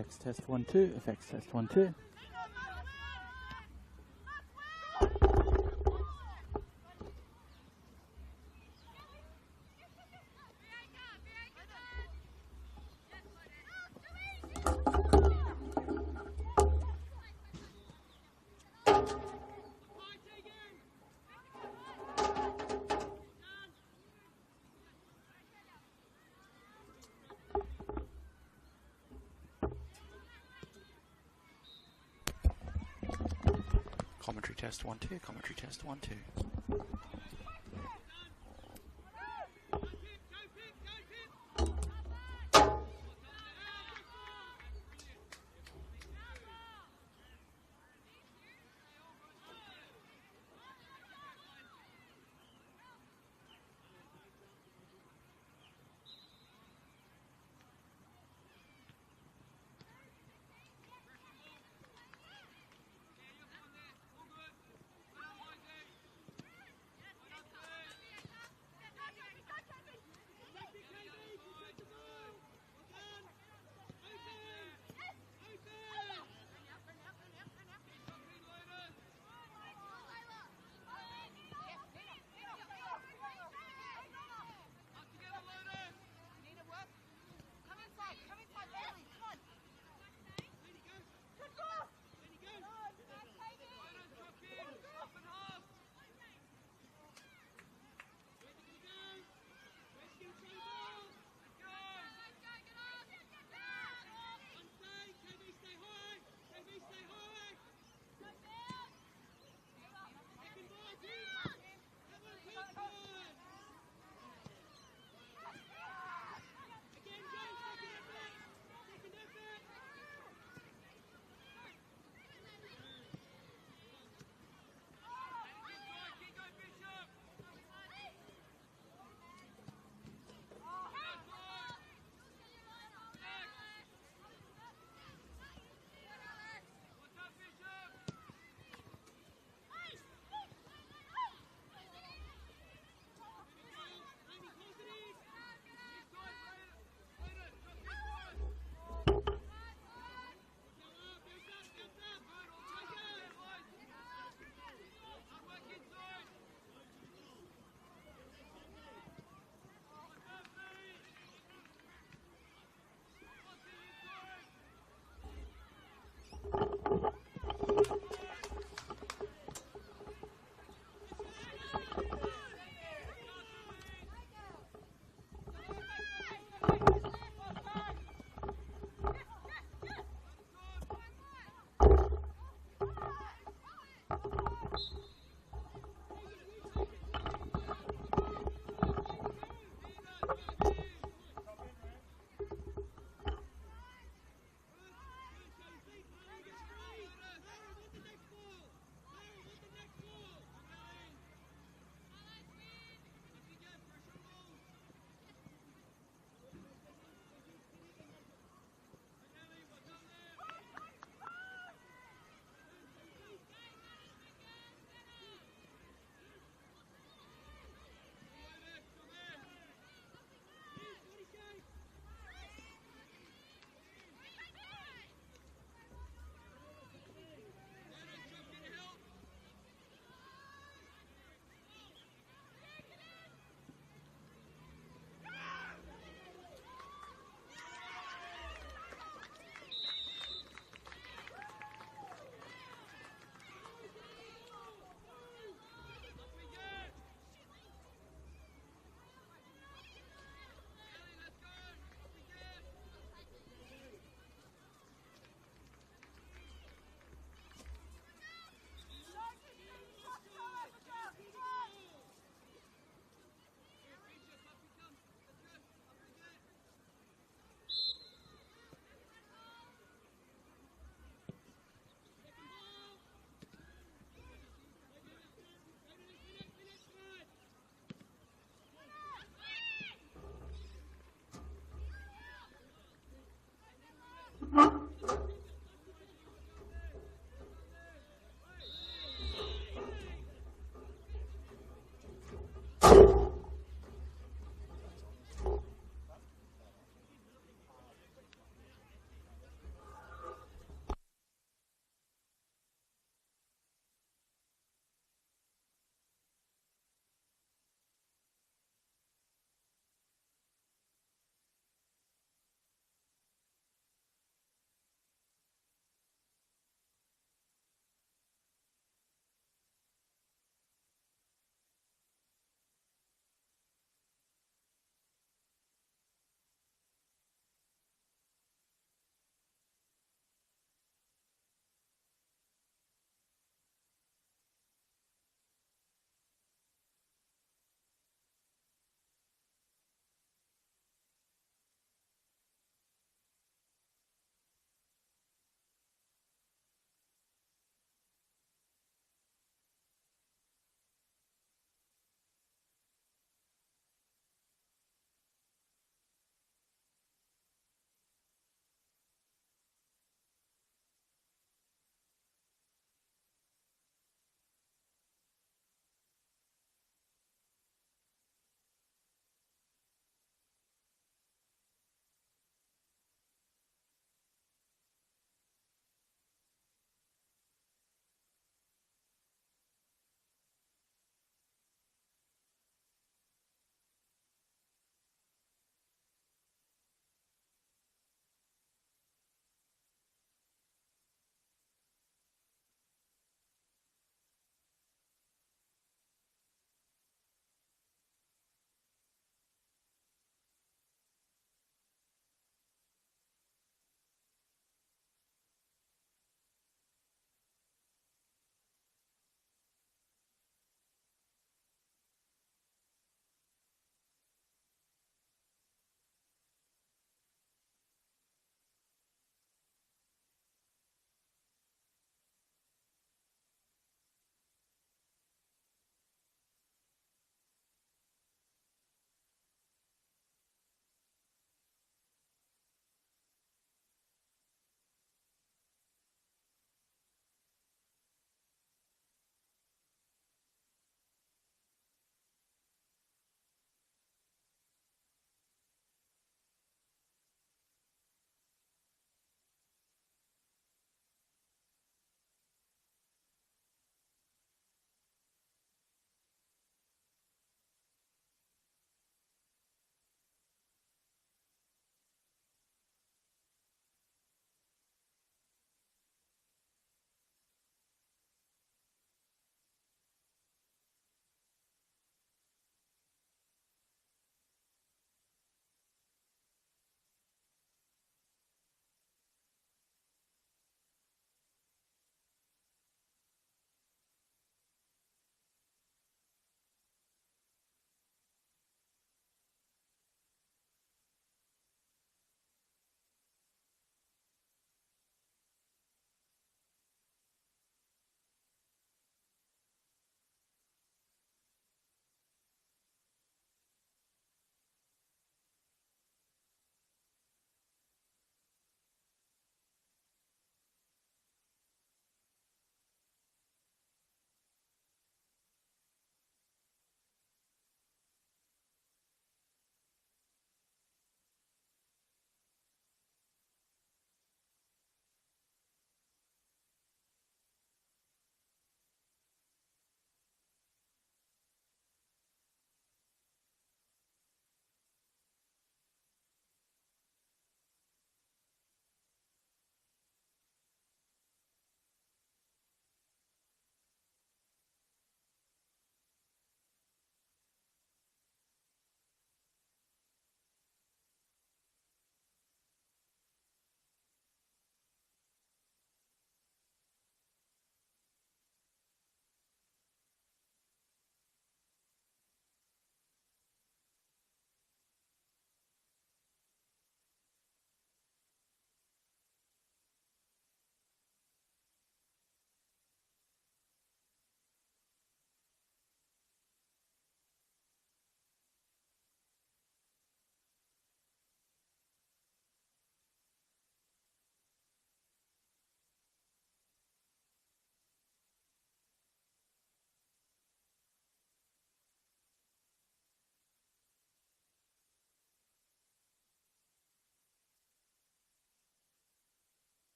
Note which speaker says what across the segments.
Speaker 1: FX test 1 2. FX test 1 2.
Speaker 2: Commentary test 1 2. Commentary test 1 2.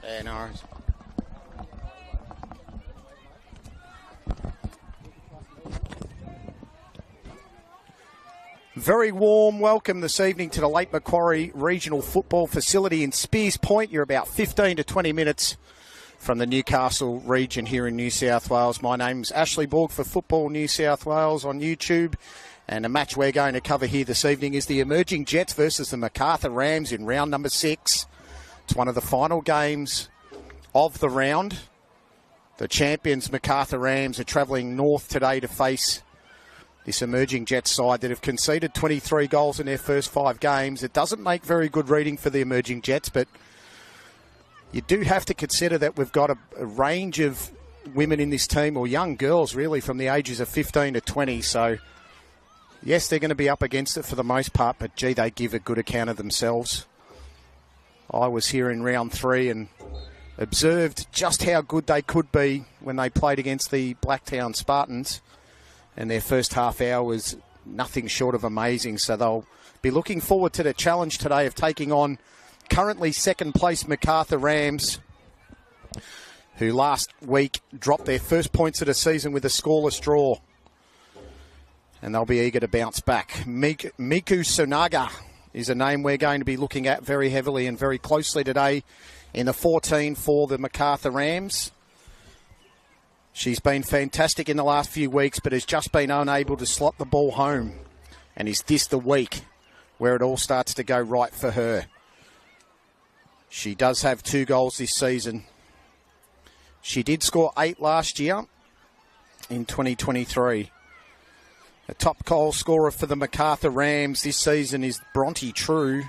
Speaker 2: Yeah, no worries.
Speaker 3: Very warm welcome this evening to the Lake Macquarie Regional Football Facility in Spears Point. You're about 15 to 20 minutes from the Newcastle region here in New South Wales. My name's Ashley Borg for Football New South Wales on YouTube. And the match we're going to cover here this evening is the Emerging Jets versus the Macarthur Rams in round number 6. It's one of the final games of the round. The champions, Macarthur Rams, are travelling north today to face this Emerging Jets side that have conceded 23 goals in their first 5 games. It doesn't make very good reading for the Emerging Jets, but you do have to consider that we've got a range of women in this team, or young girls really, from the ages of 15 to 20. So, yes, they're going to be up against it for the most part, but gee, they give a good account of themselves. I was here in round 3 and observed just how good they could be when they played against the Blacktown Spartans. And their first half hour was nothing short of amazing. So they'll be looking forward to the challenge today of taking on currently second place Macarthur Rams, who last week dropped their first points of the season with a scoreless draw. And they'll be eager to bounce back. Miku Sonaga is a name we're going to be looking at very heavily and very closely today in the 14 for the Macarthur Rams. She's been fantastic in the last few weeks, but has just been unable to slot the ball home. And is this the week where it all starts to go right for her? She does have 2 goals this season. She did score 8 last year in 2023. The top goal scorer for the Macarthur Rams this season is Bronte True,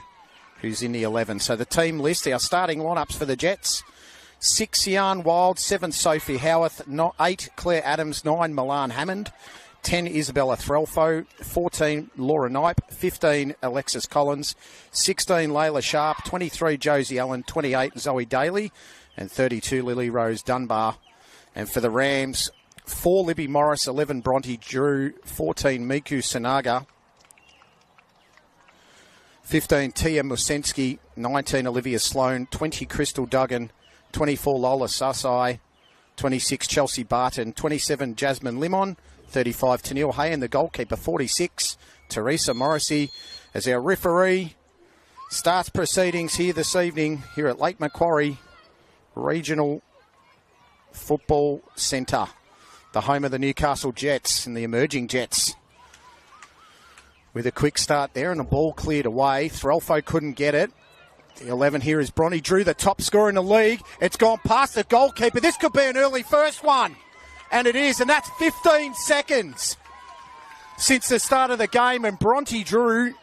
Speaker 3: who's in the 11. So the team list, our starting lineups for the Jets: 6 Yarn Wild, 7 Sophie Howarth, 8 Claire Adams, 9 Milan Hammond, 10 Isabella Threlfo, 14 Laura Knipe, 15 Alexis Collins, 16 Layla Sharp, 23 Josie Allen, 28 Zoe Daly, and 32 Lily Rose Dunbar. And for the Rams, 4 Libby Morris, 11 Bronte Drew, 14 Miku Sanaga, 15 Tia Musensky, 19 Olivia Sloan, 20 Crystal Duggan, 24 Lola Sassai, 26 Chelsea Barton, 27 Jasmine Limon, 35 Tennille Hay, and the goalkeeper 46 Teresa Morrissey as our referee starts proceedings here this evening here at Lake Macquarie Regional Football Centre, the home of the Newcastle Jets and the emerging Jets. With a quick start there and the ball cleared away. Threlfo couldn't get it. The 11 here is Bronte Drew, the top scorer in the league. It's gone past the goalkeeper. This could be an early first one. And it is, and that's 15 seconds since the start of the game. And Bronte Drew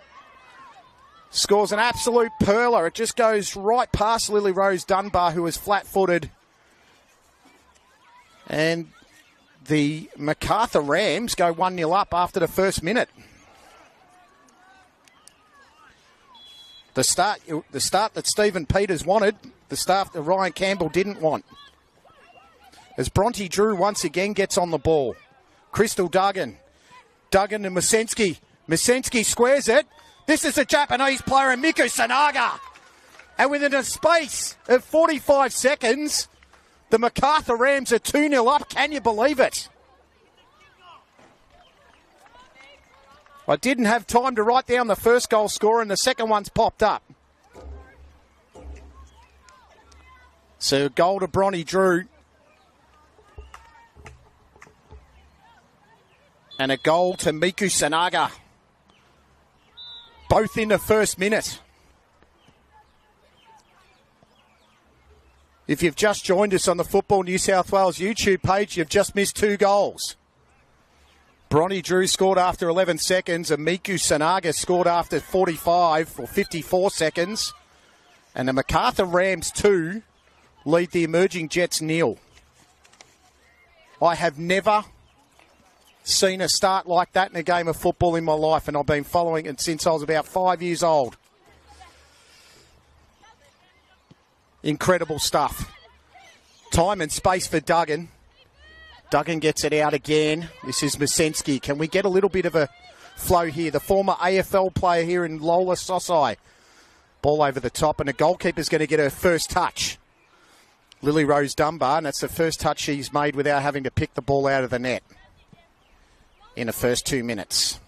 Speaker 3: scores an absolute perler. It just goes right past Lily Rose Dunbar, who was flat-footed. And the Macarthur Rams go 1-0 up after the first minute. The start that Stephen Peters wanted, the start that Ryan Campbell didn't want. As Bronte Drew once again gets on the ball. Crystal Duggan. Duggan and Musensky. Musensky squares it. This is a Japanese player, Miku Sanaga. And within a space of 45 seconds, the Macarthur Rams are 2-0 up. Can you believe it? I didn't have time to write down the first goal scorer, and the second one's popped up. So a goal to Bronte Drew. And a goal to Miku Sanaga. Both in the first minute. If you've just joined us on the Football New South Wales YouTube page, you've just missed 2 goals. Bronte Drew scored after 11 seconds, and Miku Sanaga scored after 45 or 54 seconds. And the Macarthur Rams 2 lead the emerging Jets 0. I have never seen a start like that in a game of football in my life, and I've been following it since I was about 5 years old. Incredible stuff. Time and space for Duggan. Duggan gets it out again. This is Musensky. Can we get a little bit of a flow here? The former AFL player here in Lola Sosai. Ball over the top, and the goalkeeper's going to get her first touch. Lily Rose Dunbar, and that's the first touch she's made without having to pick the ball out of the net in the first 2 minutes.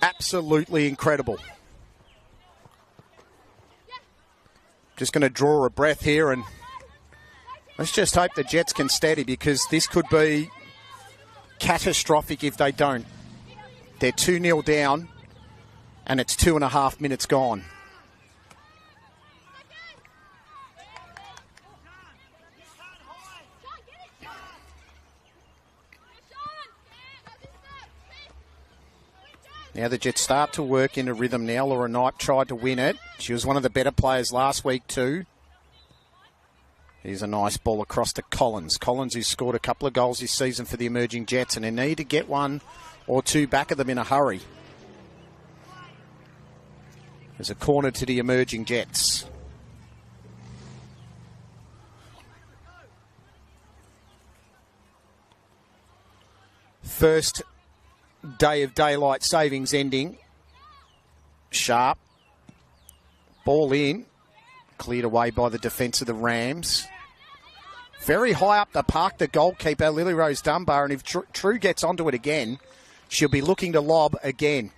Speaker 3: Absolutely incredible. Just going to draw a breath here, and let's just hope the Jets can steady, because this could be catastrophic if they don't. They're 2-0 down, and it's 2.5 minutes gone. Now the Jets start to work into rhythm now. Laura Knipe tried to win it. She was one of the better players last week too. Here's a nice ball across to Collins. Collins, who's scored a couple of goals this season for the emerging Jets, and they need to get 1 or 2 back of them in a hurry. There's a corner to the emerging Jets. First day of daylight savings ending. Sharp. Ball in. Cleared away by the defence of the Rams. Very high up the park, the goalkeeper, Lily Rose Dunbar. And if True gets onto it again, she'll be looking to lob again.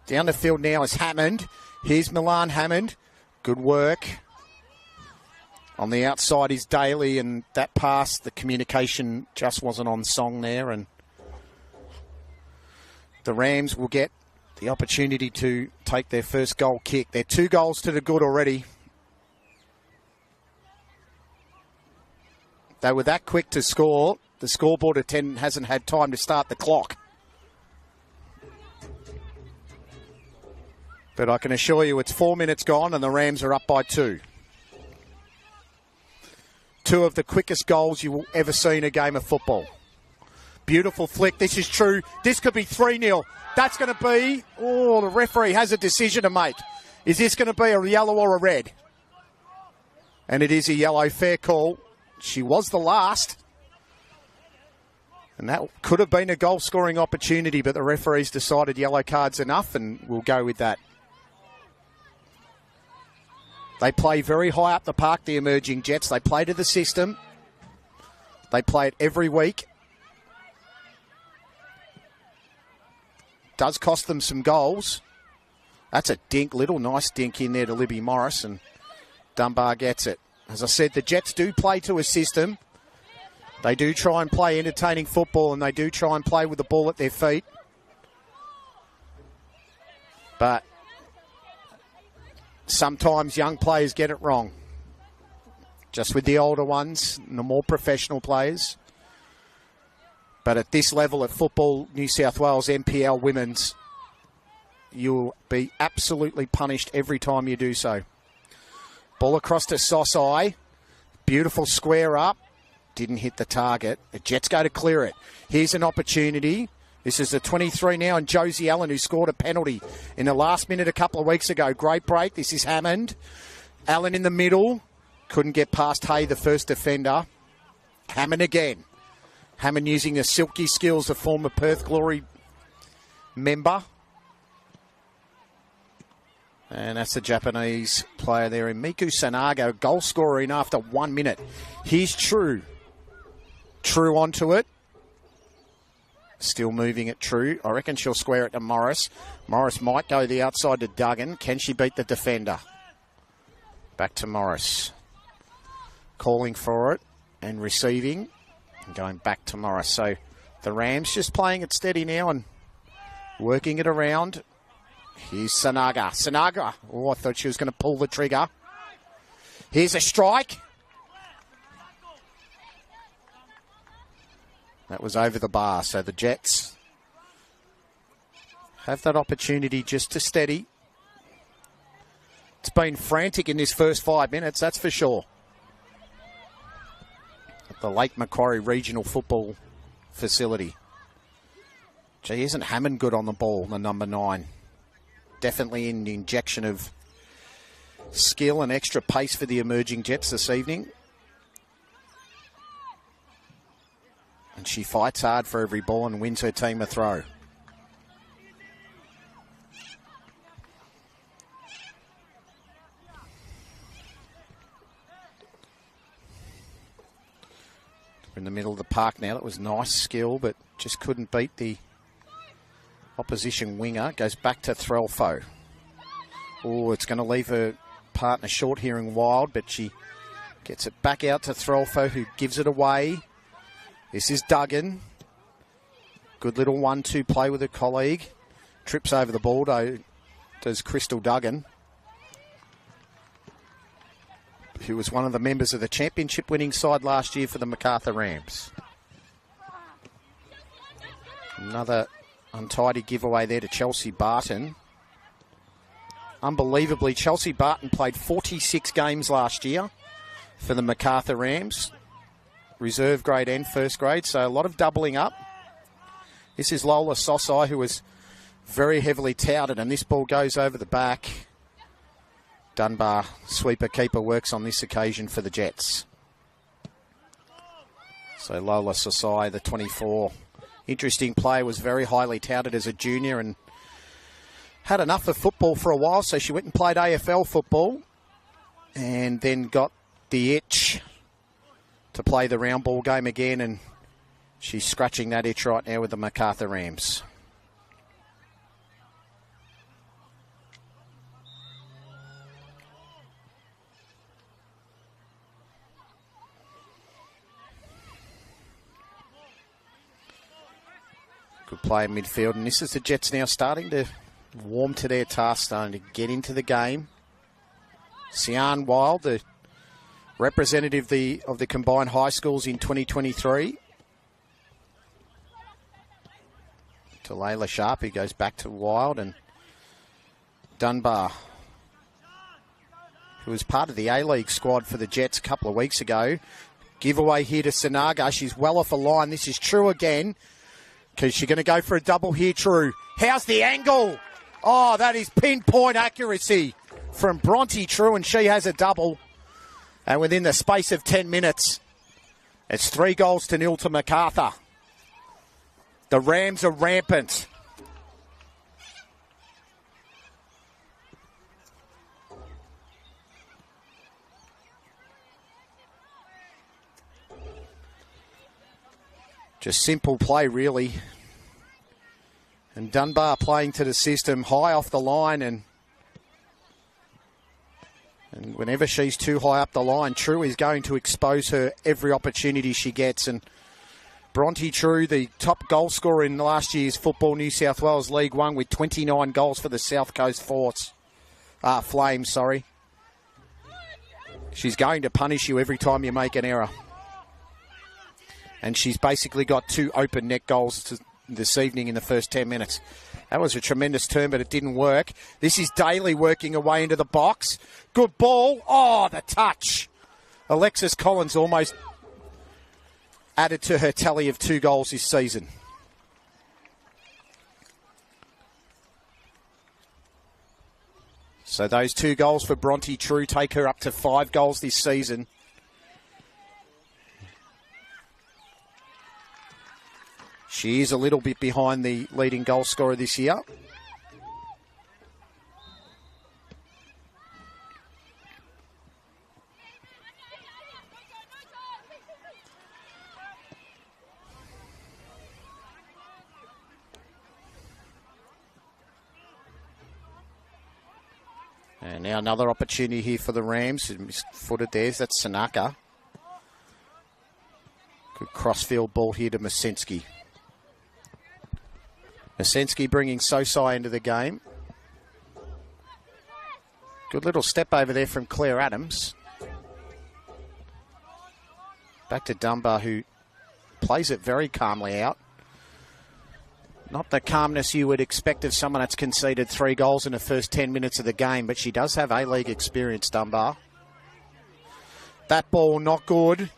Speaker 3: Down the field now is Hammond. Here's Milan Hammond. Good work On the outside is Daly, and that pass, the communication just wasn't on song there, and the Rams will get the opportunity to take their first goal kick. They're 2 goals to the good already. They were that quick to score. The scoreboard attendant hasn't had time to start the clock. But I can assure you it's 4 minutes gone and the Rams are up by 2. 2 of the quickest goals you will ever see in a game of football. Beautiful flick. This is true. This could be 3-0. That's going to be... Oh, the referee has a decision to make. Is this going to be a yellow or a red? And it is a yellow. Fair call. She was the last. And that could have been a goal-scoring opportunity, but the referees decided yellow card's enough, and we'll go with that. They play very high up the park, the emerging Jets. They play to the system. They play it every week. Does cost them some goals. That's a dink, little nice dink in there to Libby Morris, and Dunbar gets it. As I said, the Jets do play to a system. They do try and play entertaining football, and they do try and play with the ball at their feet. But sometimes young players get it wrong. Just with the older ones and the more professional players. But at this level of football, New South Wales NPL women's, you'll be absolutely punished every time you do so. Ball across to Sosai. Beautiful square up. Didn't hit the target. The Jets go to clear it. Here's an opportunity. This is the 23 now, and Josie Allen, who scored a penalty in the last minute a couple of weeks ago. Great break. This is Hammond. Allen in the middle. Couldn't get past Hay, the first defender. Hammond again. Hammond using the silky skills of former Perth Glory member. And that's the Japanese player there in Miku Sanaga, goal scorer in after 1 minute. Here's True. True onto it. Still moving it, True. I reckon she'll square it to Morris. Morris might go the outside to Duggan. Can she beat the defender? Back to Morris. Calling for it and receiving. And going back to Morris. So the Rams just playing it steady now and working it around. Here's Sanaga. Sanaga. Oh, I thought she was going to pull the trigger. Here's a strike. That was over the bar. So the Jets have that opportunity just to steady. It's been frantic in this first 5 minutes, that's for sure. At the Lake Macquarie Regional Football Facility. Gee, isn't Hammond good on the ball, the number 9? Definitely an injection of skill and extra pace for the emerging Jets this evening. And she fights hard for every ball and wins her team a throw. We're in the middle of the park now. That was nice skill, but just couldn't beat the opposition winger. Goes back to Threlfo. Oh, it's going to leave her partner short here in Wild, but she gets it back out to Threlfo, who gives it away. This is Duggan. Good little 1-2 play with a colleague. Trips over the ball, though, does Crystal Duggan, who was one of the members of the championship winning side last year for the Macarthur Rams. Another untidy giveaway there to Chelsea Barton. Unbelievably, Chelsea Barton played 46 games last year for the Macarthur Rams. Reserve grade and first grade, so a lot of doubling up. This is Lola Sosai, who was very heavily touted, and this ball goes over the back. Dunbar, sweeper keeper, works on this occasion for the Jets. So Lola Sosai, the 24. Interesting player, was very highly touted as a junior and had enough of football for a while, so she went and played AFL football and then got the itch to play the round ball game again, and she's scratching that itch right now with the Macarthur Rams. Good play in midfield. And this is the Jets now starting to warm to their task, starting to get into the game. Sian Wild, the representative of the combined high schools in 2023. To Layla Sharp, who goes back to Wild, and Dunbar, who was part of the A-League squad for the Jets a couple of weeks ago. Giveaway here to Sanaga. She's well off a line. This is True again, because she's going to go for a double here, True. How's the angle? Oh, that is pinpoint accuracy from Bronte True, and she has a double. And within the space of 10 minutes, it's 3-0 to Macarthur. The Rams are rampant. Just simple play, really. And Dunbar playing to the system, high off the line, and whenever she's too high up the line, True is going to expose her every opportunity she gets. And Bronte True, the top goal scorer in last year's Football New South Wales League One, with 29 goals for the South Coast Flames. She's going to punish you every time you make an error. And she's basically got 2 open net goals this evening in the first 10 minutes. That was a tremendous turn, but it didn't work. This is Daly working away into the box. Good ball. Oh, the touch. Alexis Collins almost added to her tally of 2 goals this season. So those 2 goals for Bronte True take her up to 5 goals this season. She is a little bit behind the leading goal scorer this year. And now another opportunity here for the Rams. Misfooted there. That's Sanaka. Good crossfield ball here to Masensky. Masensky bringing Sosai into the game. Good little step over there from Claire Adams. Back to Dunbar, who plays it very calmly out. Not the calmness you would expect of someone that's conceded 3 goals in the first 10 minutes of the game, but she does have A-League experience, Dunbar. That ball not good.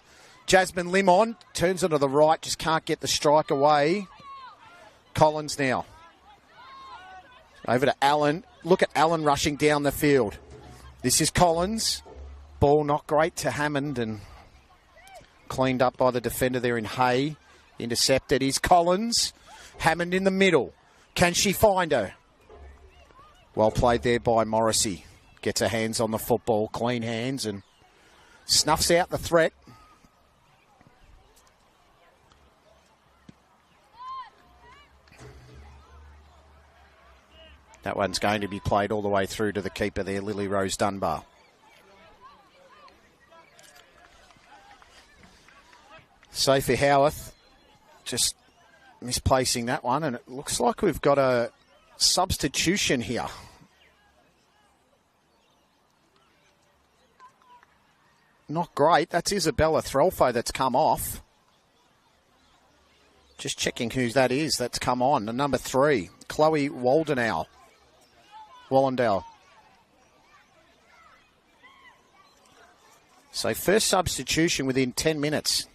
Speaker 3: Jasmine Limon turns onto the right, just can't get the strike away. Collins now. Over to Allen. Look at Allen rushing down the field. This is Collins. Ball not great to Hammond and cleaned up by the defender there in Hay. Intercepted is Collins. Hammond in the middle. Can she find her? Well played there by Morrissey. Gets her hands on the football, clean hands, and snuffs out the threat. That one's going to be played all the way through to the keeper there, Lily Rose Dunbar. Sophie Howarth just misplacing that one, and it looks like we've got a substitution here. Not great. That's Isabella Threlfo that's come off. Just checking who that is that's come on. The number 3, Chloe Wallendale. So first substitution within 10 minutes.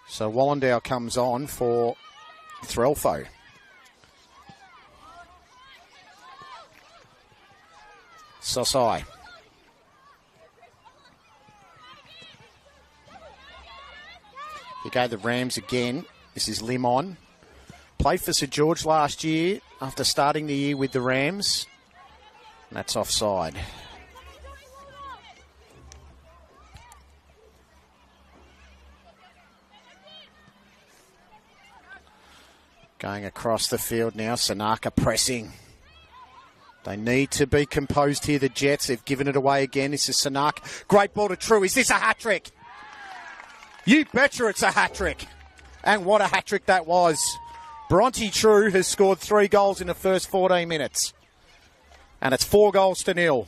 Speaker 3: So Wallendale comes on for Threlfo. Sosai. Here go the Rams again. This is Limon. Played for St George last year after starting the year with the Rams. And that's offside. Going across the field now, Sanaka pressing. They need to be composed here, the Jets. They've given it away again. This is Sanaka. Great ball to True. Is this a hat-trick? You betcha it's a hat-trick. And what a hat-trick that was. Bronte True has scored 3 goals in the first 14 minutes. And it's 4-0.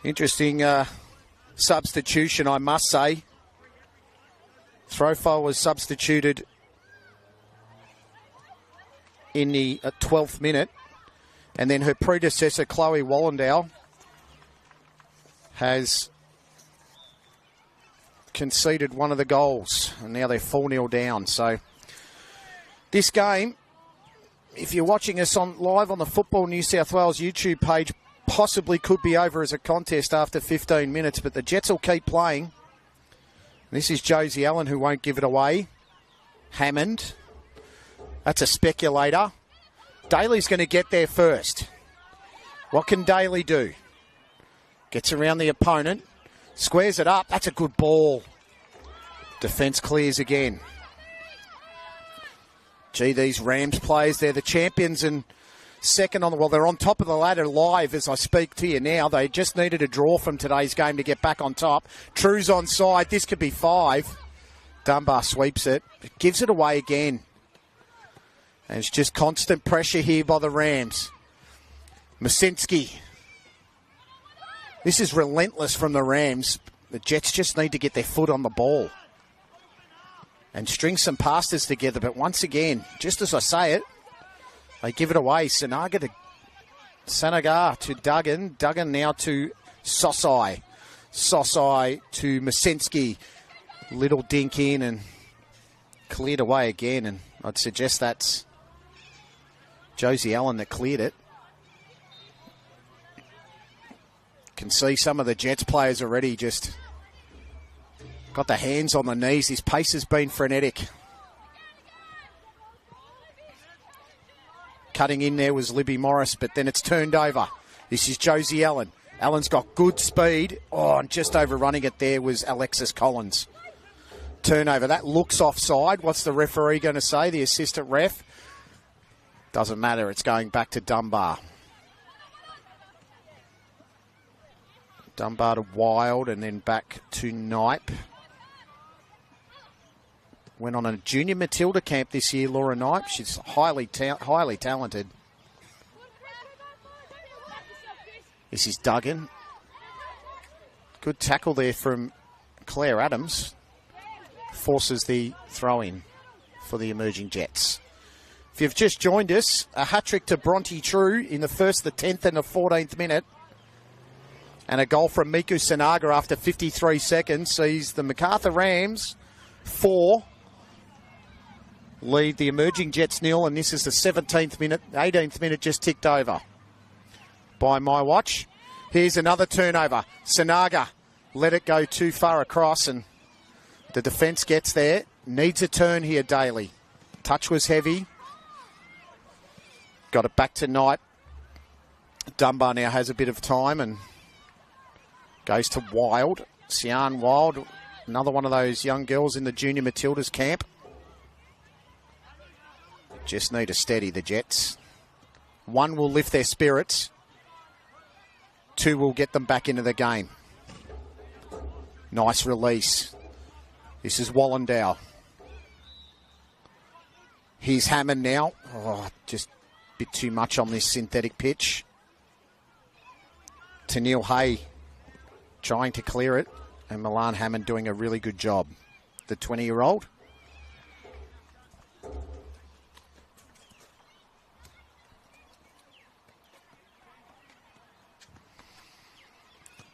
Speaker 3: Interesting substitution, I must say. Throfo was substituted in the 12th minute. And then her predecessor, Chloe Wallendow, has conceded one of the goals. And now they're 4-0 down. So this game, if you're watching us live on the Football New South Wales YouTube page, possibly could be over as a contest after 15 minutes. But the Jets will keep playing. This is Josie Allen who won't give it away. Hammond. That's a speculator. Daly's going to get there first. What can Daly do? Gets around the opponent. Squares it up. That's a good ball. Defence clears again. Gee, these Rams players, they're the champions and second on the... Well, they're on top of the ladder live as I speak to you now. They just needed a draw from today's game to get back on top. True's onside. This could be 5. Dunbar sweeps it. It gives it away again. And it's just constant pressure here by the Rams. Masinski. This is relentless from the Rams. The Jets just need to get their foot on the ball and string some passes together. But once again, just as I say it, they give it away. Sanaga to Duggan. Duggan now to Sosai. Sosai to Masinski. Little dink in and cleared away again. And I'd suggest that's Josie Allen that cleared it. Can see some of the Jets players already just got their hands on the knees. His pace has been frenetic. Cutting in there was Libby Morris, but then it's turned over. This is Josie Allen. Allen's got good speed. Oh, and just overrunning it there was Alexis Collins. Turnover. That looks offside. What's the referee going to say? The assistant ref? Doesn't matter. It's going back to Dunbar. Dunbar to Wild and then back to Knipe. Went on a junior Matilda camp this year, Laura Knipe. She's highly talented. This is Duggan. Good tackle there from Claire Adams. Forces the throw-in for the emerging Jets. If you've just joined us, a hat-trick to Bronte True in the first, the 10th and the 14th minute. And a goal from Miku Sanaga after 53 seconds sees the Macarthur Rams 4 lead the emerging Jets 0, and this is the 17th minute, 18th minute just ticked over by my watch. Here's another turnover. Sanaga let it go too far across, and the defence gets there. Needs a turn here, Daly. Touch was heavy. Got it back to Knight. Dunbar now has a bit of time and goes to Wild. Sian Wild, another one of those young girls in the Junior Matildas camp. Just need to steady the Jets. 1 will lift their spirits. 2 will get them back into the game. Nice release. This is Wallendow. Here's Hammond now. Oh, just a bit too much on this synthetic pitch. Tennille Hay trying to clear it. And Milan Hammond doing a really good job. The 20-year-old.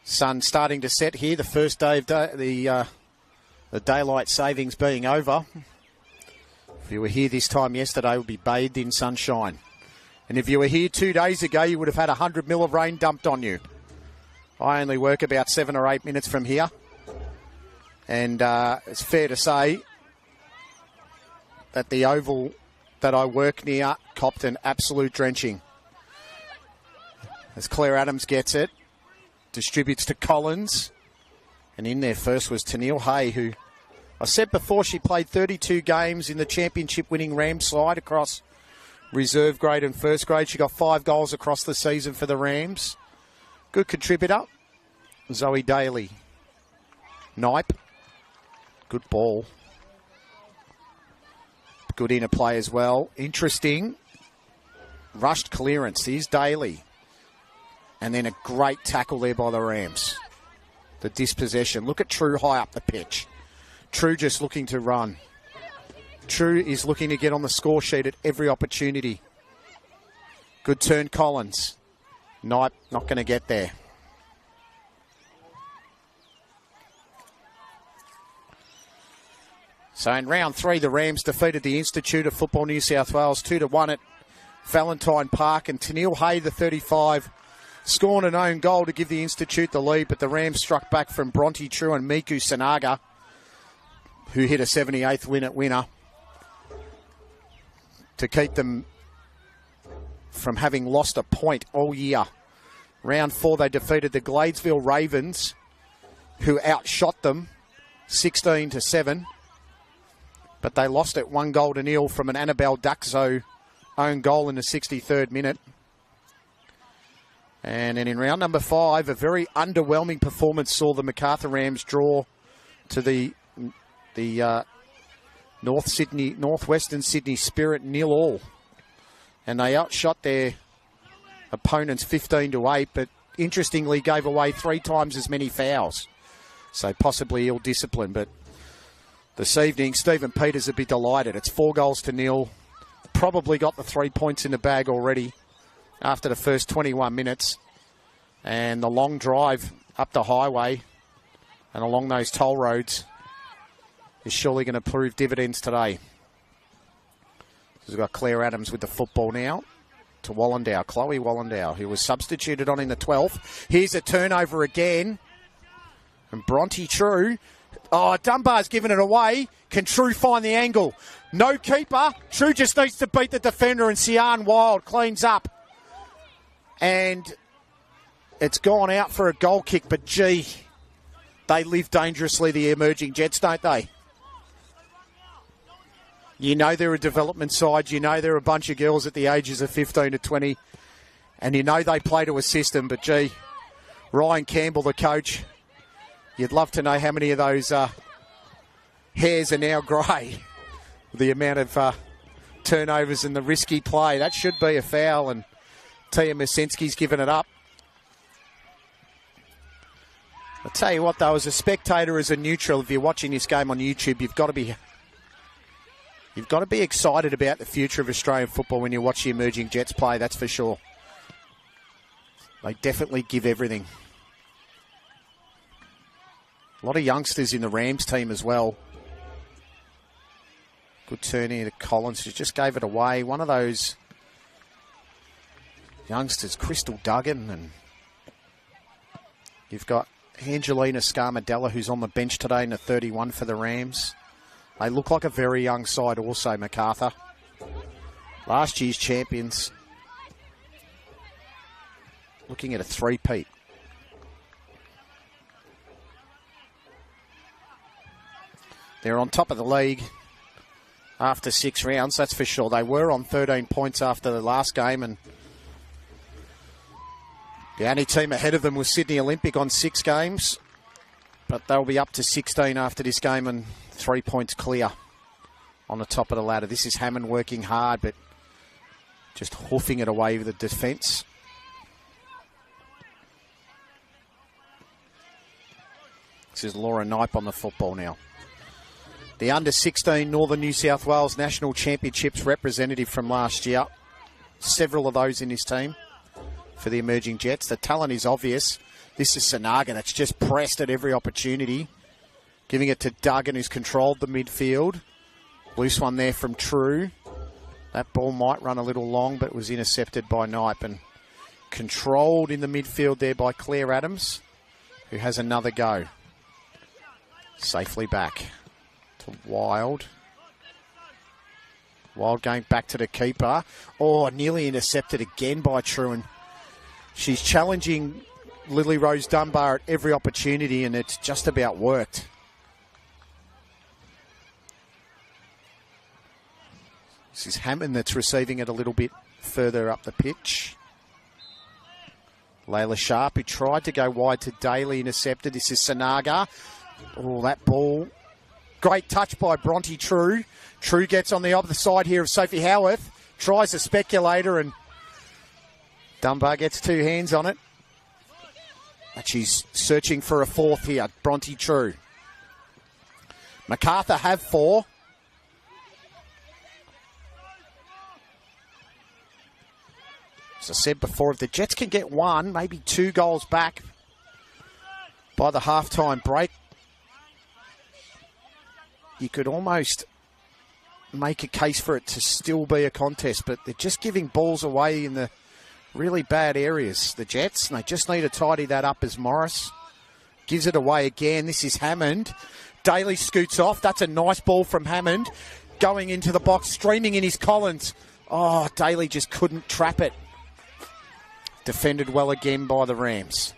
Speaker 3: Sun starting to set here. The first day of the daylight savings being over. If you were here this time yesterday, you would be bathed in sunshine. And if you were here 2 days ago, you would have had 100 mil of rain dumped on you. I only work about 7 or 8 minutes from here. And it's fair to say that the oval that I work near copped an absolute drenching. As Claire Adams gets it, distributes to Collins. And in there first was Tennille Hay, who I said before she played 32 games in the championship winning Rams side across reserve grade and first grade. She got 5 goals across the season for the Rams. Good contributor. Zoe Daly. Knipe. Good ball. Good interplay as well. Interesting. Rushed clearance. Here's Daly. And then a great tackle there by the Rams. The dispossession. Look at True high up the pitch. True just looking to run. True is looking to get on the score sheet at every opportunity. Good turn, Collins. Knipe not going to get there. So in round 3, the Rams defeated the Institute of Football New South Wales 2-1 at Valentine Park, and Tennille Hay, the 35, scored an own goal to give the Institute the lead, but the Rams struck back from Bronte True and Miku Sanaga, who hit a 78th winner to keep them from having lost a point all year. Round 4, they defeated the Gladesville Ravens, who outshot them 16-7. But they lost it 1-0 from an Annabelle Duxo own goal in the 63rd minute. And then in round number 5, a very underwhelming performance saw the Macarthur Rams draw to the Northwestern Sydney Spirit 0-0. And they outshot their opponents 15-8, but interestingly gave away 3 times as many fouls. So possibly ill-disciplined, but this evening, Stephen Peters would be delighted. It's 4-0. Probably got the 3 points in the bag already after the first 21 minutes. And the long drive up the highway and along those toll roads is surely going to prove dividends today. We've got Claire Adams with the football now to Wallendow. Chloe Wallendow, who was substituted on in the 12th. Here's a turnover again. And Bronte True. Oh, Dunbar's given it away. Can True find the angle? No keeper. True just needs to beat the defender, and Sian Wild cleans up. And it's gone out for a goal kick, but gee, they live dangerously, the emerging Jets, don't they? You know they're a development side. You know they're a bunch of girls at the ages of 15 to 20. And you know they play to a system, but gee, Ryan Campbell, the coach, you'd love to know how many of those hairs are now grey. The amount of turnovers and the risky play. That should be a foul, and Tia Masinski's given it up. I'll tell you what, though, as a spectator, as a neutral, if you're watching this game on YouTube, you've got to be excited about the future of Australian football when you watch the emerging Jets play, that's for sure. They definitely give everything. A lot of youngsters in the Rams team as well. Good turn here to Collins, who just gave it away. One of those youngsters, Crystal Duggan, and you've got Angelina Scarmadella, who's on the bench today in the 31 for the Rams. They look like a very young side also, Macarthur. Last year's champions. Looking at a three-peat. They're on top of the league after 6 rounds, that's for sure. They were on 13 points after the last game, and the only team ahead of them was Sydney Olympic on 6 games, but they'll be up to 16 after this game and 3 points clear on the top of the ladder. This is Hammond working hard, but just hoofing it away with the defence. This is Laura Knipe on the football now. The under-16 Northern New South Wales National Championships representative from last year. Several of those in his team for the emerging Jets. The talent is obvious. This is Sanaga that's just pressed at every opportunity. Giving it to Duggan, who's controlled the midfield. Loose one there from True. That ball might run a little long, but was intercepted by Knipe. And controlled in the midfield there by Claire Adams, who has another go. Safely back to Wild. Wild going back to the keeper. Oh, nearly intercepted again by True. She's challenging Lily Rose Dunbar at every opportunity, and it's just about worked. This is Hammond that's receiving it a little bit further up the pitch. Layla Sharp, who tried to go wide to Daly, intercepted. This is Sanaga. Oh, that ball. Great touch by Bronte True. True gets on the other side here of Sophie Howarth. Tries a speculator and Dunbar gets two hands on it. But she's searching for a fourth here. Bronte True. Macarthur have 4. As I said before, if the Jets can get 1, maybe 2 goals back by the halftime break, you could almost make a case for it to still be a contest. But they're just giving balls away in the really bad areas, the Jets, and they just need to tidy that up as Morris gives it away again. This is Hammond. Daly scoots off. That's a nice ball from Hammond. Going into the box, streaming in his Collins. Oh, Daly just couldn't trap it. Defended well again by the Rams.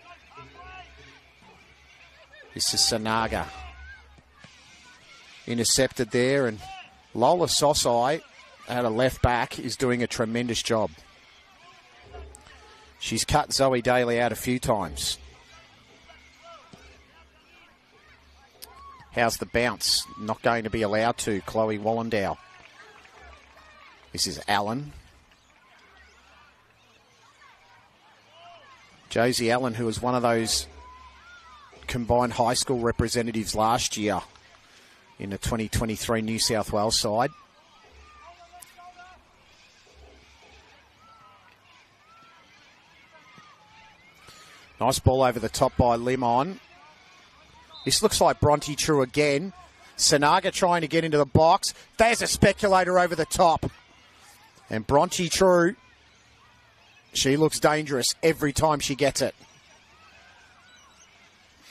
Speaker 3: This is Sanaga. Intercepted there, and Lola Sosai, at a left back, is doing a tremendous job. She's cut Zoe Daly out a few times. How's the bounce? Not going to be allowed to. Chloe Wallendow. This is Allen. Josie Allen, who was one of those combined high school representatives last year in the 2023 New South Wales side. Nice ball over the top by Limon. This looks like Bronte True again. Sanaga trying to get into the box. There's a speculator over the top. And Bronte True, she looks dangerous every time she gets it.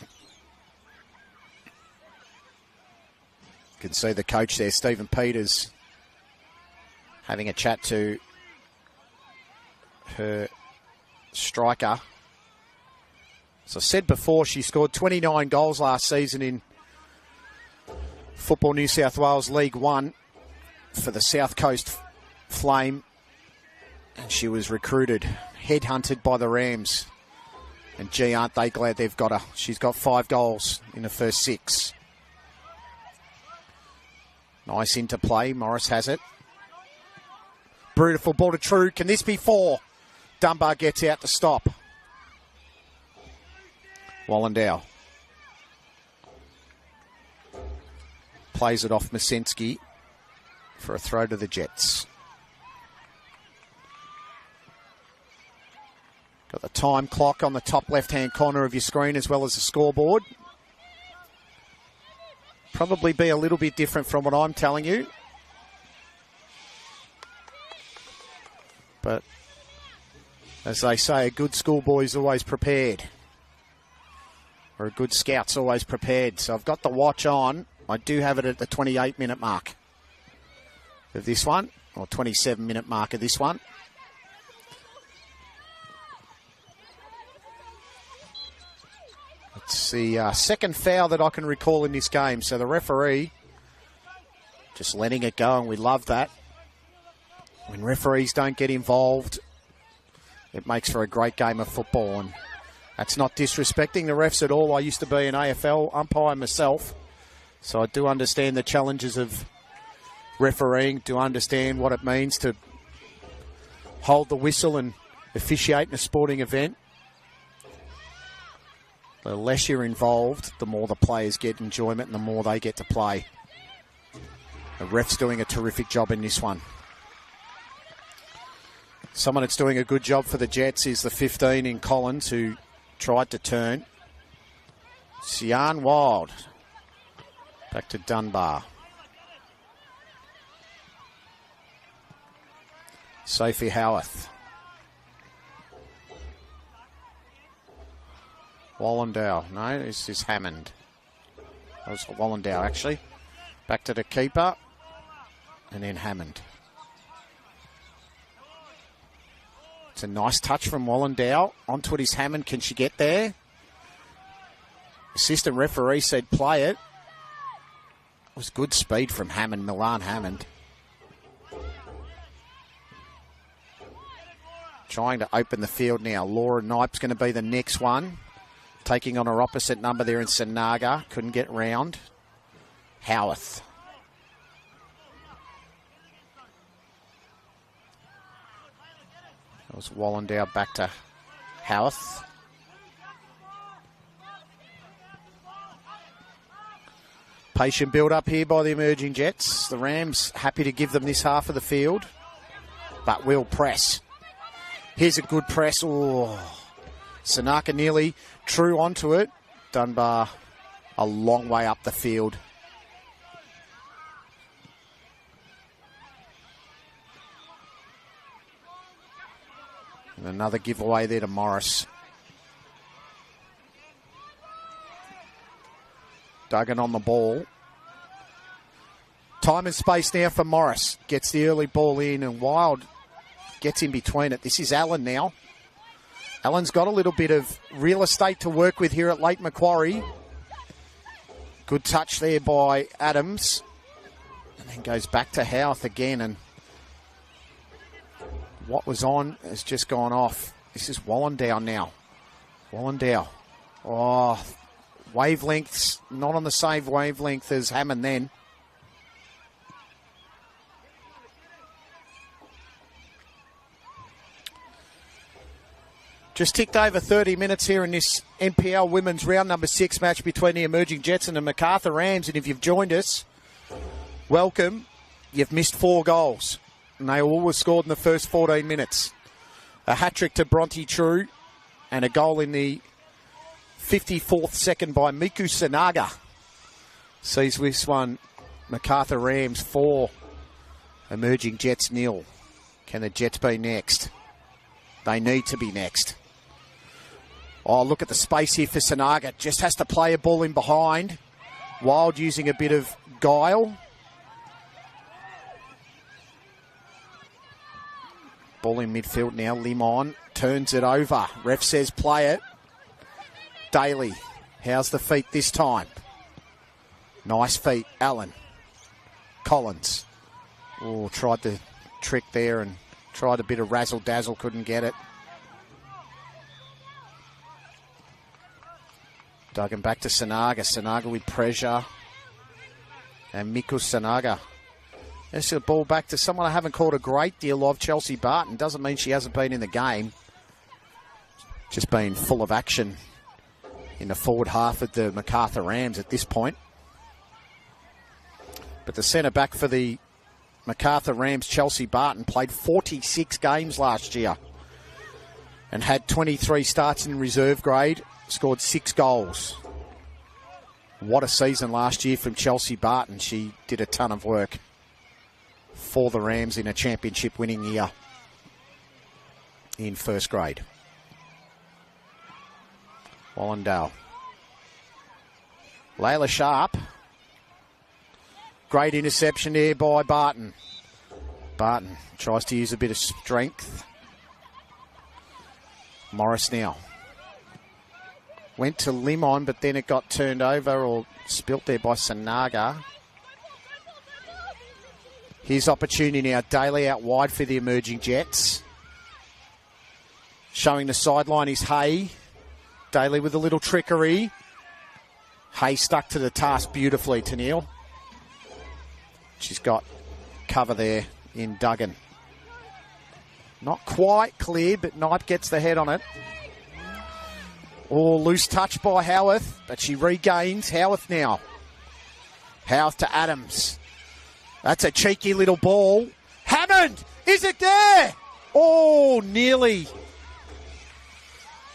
Speaker 3: You can see the coach there, Stephen Peters, having a chat to her striker. As I said before, she scored 29 goals last season in Football New South Wales League 1 for the South Coast Flame. And she was recruited, headhunted by the Rams. And gee, aren't they glad they've got her. She's got 5 goals in the first 6. Nice interplay. Morris has it. Beautiful ball to True. Can this be 4? Dunbar gets out to stop. Wallendow plays it off Masensky for a throw to the Jets. Got the time clock on the top left-hand corner of your screen as well as the scoreboard. Probably be a little bit different from what I'm telling you. But as they say, a good schoolboy's always prepared. Or a good scout's always prepared. So I've got the watch on. I do have it at the 28-minute mark of this one, or 27-minute mark of this one. It's the second foul that I can recall in this game. So the referee just letting it go, and we love that. When referees don't get involved, it makes for a great game of football. And that's not disrespecting the refs at all. I used to be an AFL umpire myself, so I do understand the challenges of refereeing, do understand what it means to hold the whistle and officiate in a sporting event. The less you're involved, the more the players get enjoyment and the more they get to play. The ref's doing a terrific job in this one. Someone that's doing a good job for the Jets is the 15 in Collins, who tried to turn. Sian Wild. Back to Dunbar. Sophie Howarth. Wallendow. No, this is Hammond. That was Wallendow, actually. Back to the keeper. And then Hammond. It's a nice touch from Wallendow. Onto it is Hammond. Can she get there? Assistant referee said play it. It was good speed from Hammond, Milan Hammond. trying to open the field now. Laura Knipe's going to be the next one. Taking on her opposite number there in Sanaga. Couldn't get round. Howarth. That was Wallendow back to Howarth. Patient build up here by the emerging Jets. The Rams happy to give them this half of the field, but will press. Here's a good press. Oh, Sanaka nearly true onto it. Dunbar a long way up the field. And another giveaway there to Morris. Duggan on the ball. Time and space now for Morris. Gets the early ball in and Wild gets in between it. This is Allen now. Allen's got a little bit of real estate to work with here at Lake Macquarie. Good touch there by Adams. And then goes back to Howarth again. And what was on has just gone off. This is Wallendow now. Wallendow. Oh, wavelengths, not on the same wavelength as Hammond then. Just ticked over 30 minutes here in this NPL Women's Round number 6 match between the emerging Jets and the Macarthur Rams. And if you've joined us, welcome. You've missed 4 goals. And they all were scored in the first 14 minutes. A hat-trick to Bronte True and a goal in the 54th second by Miku Sanaga. Sees this one, Macarthur Rams 4, emerging Jets 0. Can the Jets be next? They need to be next. Oh, look at the space here for Sanaga. Just has to play a ball in behind. Wild using a bit of guile. Ball in midfield now. Limon turns it over. Ref says play it. Daly. How's the feet this time? Nice feet. Allen. Collins. Oh, tried the trick there and tried a bit of razzle-dazzle. Couldn't get it. Duggan back to Sanaga. Sanaga with pressure. And Miku Sanaga. That's a ball back to someone I haven't called a great deal of, Chelsea Barton. Doesn't mean she hasn't been in the game. Just been full of action in the forward half of the Macarthur Rams at this point. But the centre-back for the Macarthur Rams, Chelsea Barton, played 46 games last year and had 23 starts in reserve grade, scored 6 goals. What a season last year from Chelsea Barton. She did a ton of work for the Rams in a championship winning year in first grade. Wallendow. Layla Sharp. Great interception there by Barton. Barton tries to use a bit of strength. Morris now. Went to Limon, but then it got turned over or spilt there by Sanaga. Here's opportunity now. Daly out wide for the emerging Jets. Showing the sideline is Hay. Daly with a little trickery. Hay stuck to the task beautifully, Tennille. She's got cover there in Duggan. Not quite clear, but Knipe gets the head on it. Oh, loose touch by Howarth, but she regains. Howarth now. Howarth to Adams. That's a cheeky little ball. Hammond! Is it there? Oh, nearly.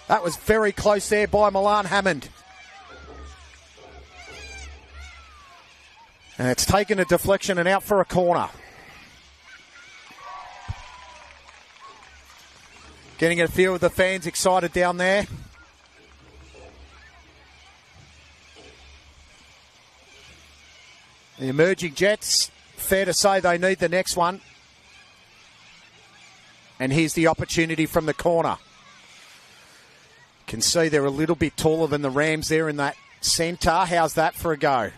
Speaker 3: That was very close there by Milan Hammond. And it's taken a deflection and out for a corner. Getting a feel of the fans excited down there. The emerging Jets, fair to say they need the next one. And here's the opportunity from the corner. Can see they're a little bit taller than the Rams there in that centre. How's that for a go?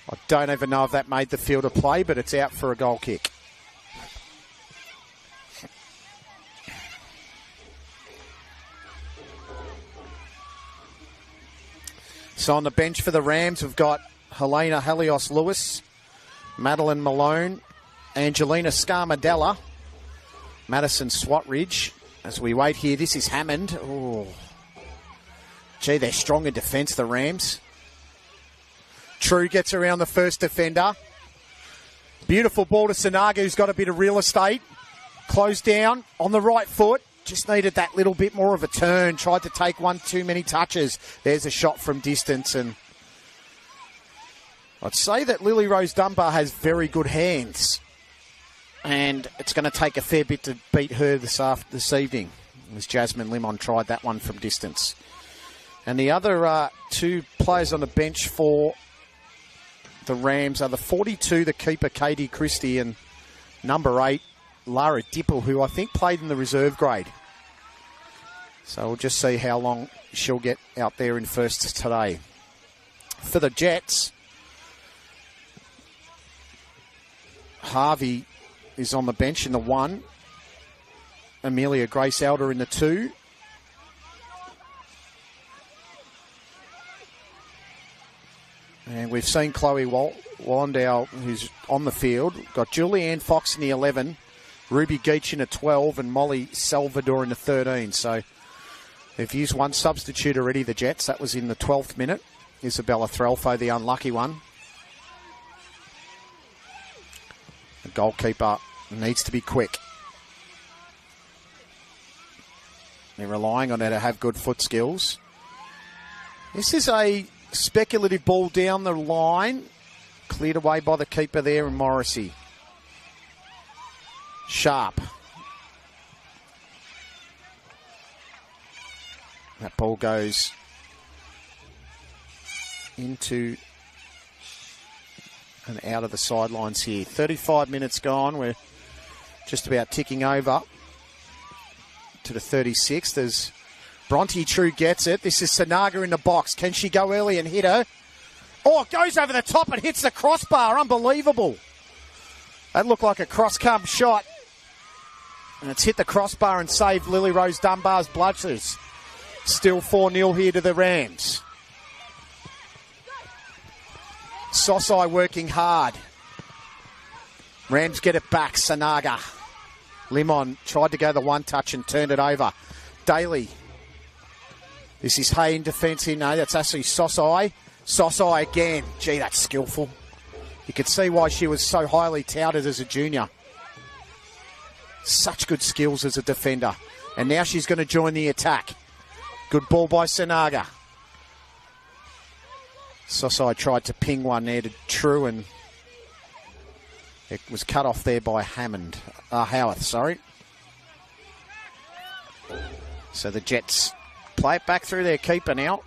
Speaker 3: I don't even know if that made the field of play, but it's out for a goal kick. So on the bench for the Rams, we've got Helena Helios-Lewis, Madeline Malone, Angelina Scarmadella, Madison Swatridge. As we wait here, this is Hammond. Oh, gee, they're strong in defence, the Rams. True gets around the first defender. Beautiful ball to Sanaga, who's got a bit of real estate. Closed down on the right foot. Just needed that little bit more of a turn. Tried to take one too many touches. There's a shot from distance. And I'd say that Lily Rose Dunbar has very good hands. And it's going to take a fair bit to beat her this evening. As Jasmine Limon tried that one from distance. And the other two players on the bench for the Rams are the 42, the keeper, Katie Christie, and number 8, Lara Dipple, who I think played in the reserve grade. So we'll just see how long she'll get out there in first today. For the Jets, Harvey is on the bench in the 1. Amelia Grace Elder in the 2. And we've seen Chloe Wallendow, who's on the field. We've got Julianne Fox in the 11, Ruby Geach in the 12, and Molly Salvador in the 13. So they've used one substitute already, the Jets. That was in the 12th minute. Isabella Threlfo, the unlucky one. The goalkeeper needs to be quick. They're relying on her to have good foot skills. This is a speculative ball down the line. Cleared away by the keeper there in Morrissey. Sharp. That ball goes into and out of the sidelines here. 35 minutes gone. We're just about ticking over to the 36th as Bronte True gets it. This is Sanaga in the box. Can she go early and hit her? Oh, it goes over the top and hits the crossbar. Unbelievable. That looked like a cross-come shot. And it's hit the crossbar and saved Lily Rose Dunbar's Bludgers. Still 4-0 here to the Rams. Sosai working hard. Rams get it back. Sanaga. Limon tried to go the one touch and turned it over. Daly. This is Hay in defence here. No, that's actually Sosai. Sosai again. Gee, that's skillful. You could see why she was so highly touted as a junior. Such good skills as a defender. And now she's going to join the attack. Good ball by Sanaga. Sosai tried to ping one there to True, and it was cut off there by Howarth, sorry. So the Jets play it back through their keeper now.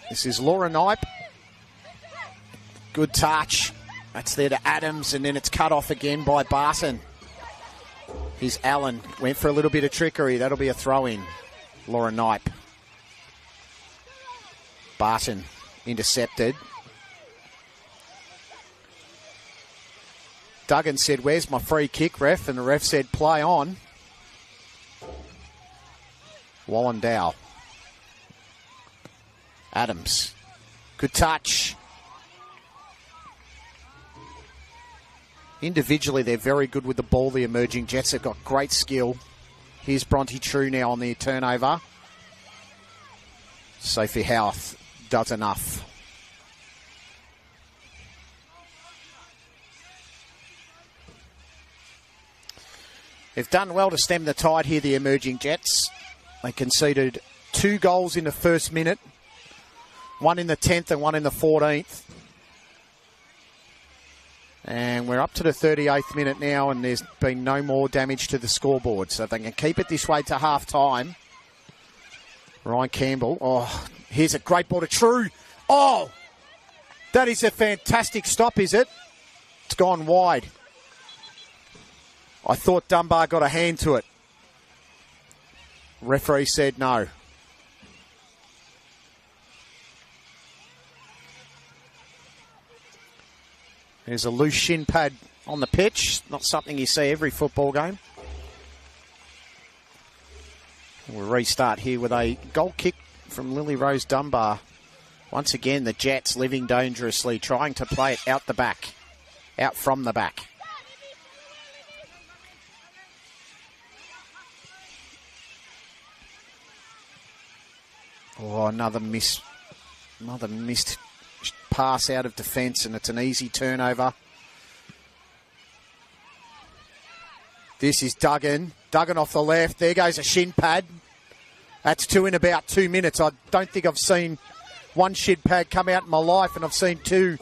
Speaker 3: This is Laura Knipe. Good touch. That's there to Adams, and then it's cut off again by Barton. Here's Allen. Went for a little bit of trickery. That'll be a throw-in. Laura Knipe. Barton intercepted. Duggan said, "Where's my free kick, ref?" And the ref said, "Play on." Wallendow. Adams. Good touch. Individually, they're very good with the ball. The emerging Jets have got great skill. Here's Bronte True now on the turnover. Sophie Howarth does enough. They've done well to stem the tide here, the emerging Jets. They conceded 2 goals in the first minute. One in the 10th and one in the 14th. And we're up to the 38th minute now, and there's been no more damage to the scoreboard. So if they can keep it this way to half-time. Ryan Campbell. Oh, here's a great ball to True. Oh, that is a fantastic stop, is it? It's gone wide. I thought Dunbar got a hand to it. Referee said no. There's a loose shin pad on the pitch. Not something you see every football game. We'll restart here with a goal kick from Lily Rose Dunbar. Once again, the Jets living dangerously, trying to play it out the back, out from the back. Oh, another missed pass out of defence, and it's an easy turnover. This is Duggan. Duggan off the left. There goes a shin pad. That's two in about 2 minutes. I don't think I've seen one shin pad come out in my life, and I've seen two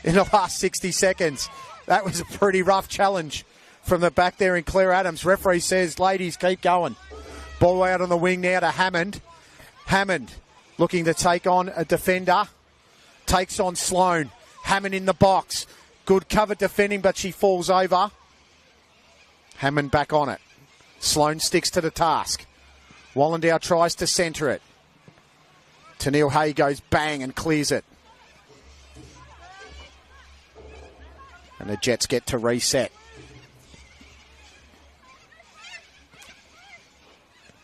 Speaker 3: in the last 60 seconds. That was a pretty rough challenge from the back there in Claire Adams. Referee says, ladies, keep going. Ball out on the wing now to Hammond. Hammond looking to take on a defender. Takes on Sloane. Hammond in the box. Good cover defending, but she falls over. Hammond back on it. Sloane sticks to the task. Wallendow tries to centre it. Tennille Hay goes bang and clears it. And the Jets get to reset.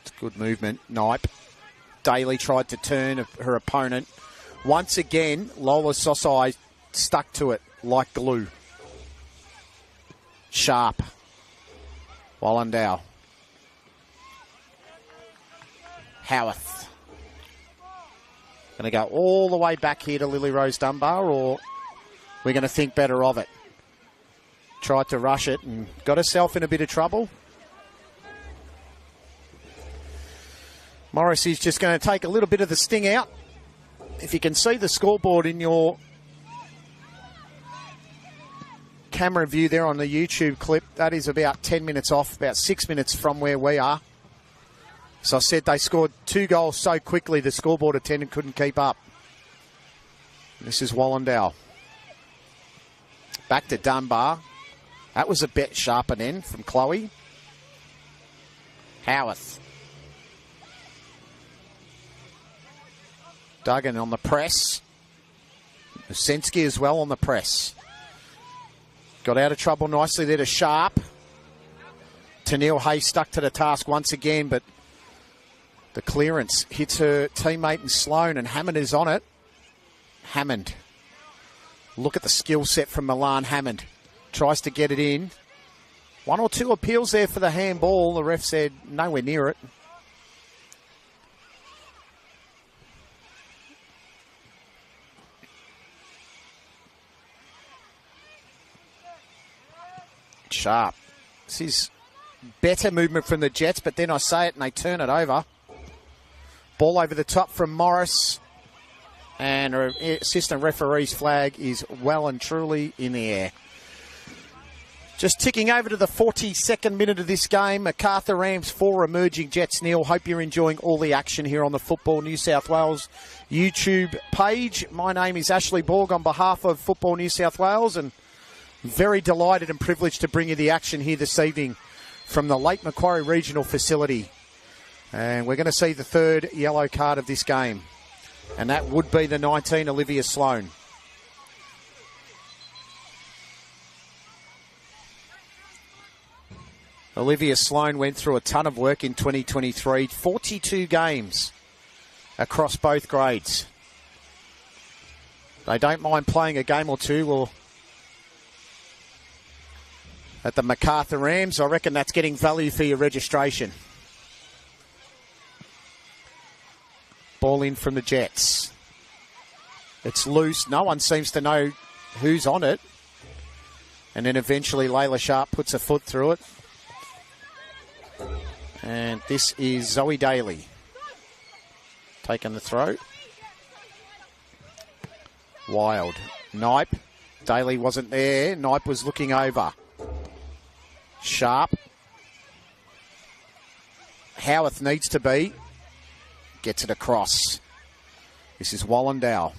Speaker 3: It's good movement. Knipe. Daly tried to turn her opponent. Once again, Lola Sosai stuck to it like glue. Sharp. Wallendow. Howarth. Going to go all the way back here to Lily Rose Dunbar, or we're going to think better of it. Tried to rush it and got herself in a bit of trouble. Morris is just going to take a little bit of the sting out. If you can see the scoreboard in your camera view there on the YouTube clip, that is about 10 minutes off, about 6 minutes from where we are. So I said they scored 2 goals so quickly the scoreboard attendant couldn't keep up. This is Wallendow. Back to Dunbar. That was a bit sharp an end from Chloe. Howarth. Duggan on the press. Osensky as well on the press. Got out of trouble nicely there to Sharp. Tennille Hay stuck to the task once again, but the clearance hits her teammate in Sloane, and Hammond is on it. Hammond. Look at the skill set from Milan Hammond. Tries to get it in. 1 or 2 appeals there for the handball. The ref said nowhere near it. Sharp. This is better movement from the Jets, but then I say it and they turn it over. Ball over the top from Morris. And her assistant referee's flag is well and truly in the air. Just ticking over to the 42nd minute of this game. Macarthur Rams 4, emerging Jets 0. Hope you're enjoying all the action here on the Football New South Wales YouTube page. My name is Ashley Borg on behalf of Football New South Wales, and very delighted and privileged to bring you the action here this evening from the Lake Macquarie Regional Facility. And we're going to see the third yellow card of this game. And that would be the 19, Olivia Sloane. Olivia Sloane went through a ton of work in 2023. 42 games across both grades. They don't mind playing a game or two. Or at the Macarthur Rams, I reckon that's getting value for your registration. Ball in from the Jets. It's loose. No one seems to know who's on it. And then eventually Layla Sharp puts a foot through it. And this is Zoe Daly taking the throw. Wild. Knipe. Daly wasn't there. Knipe was looking over. Sharp. Howarth needs to be. Gets it across. This is Wallendow.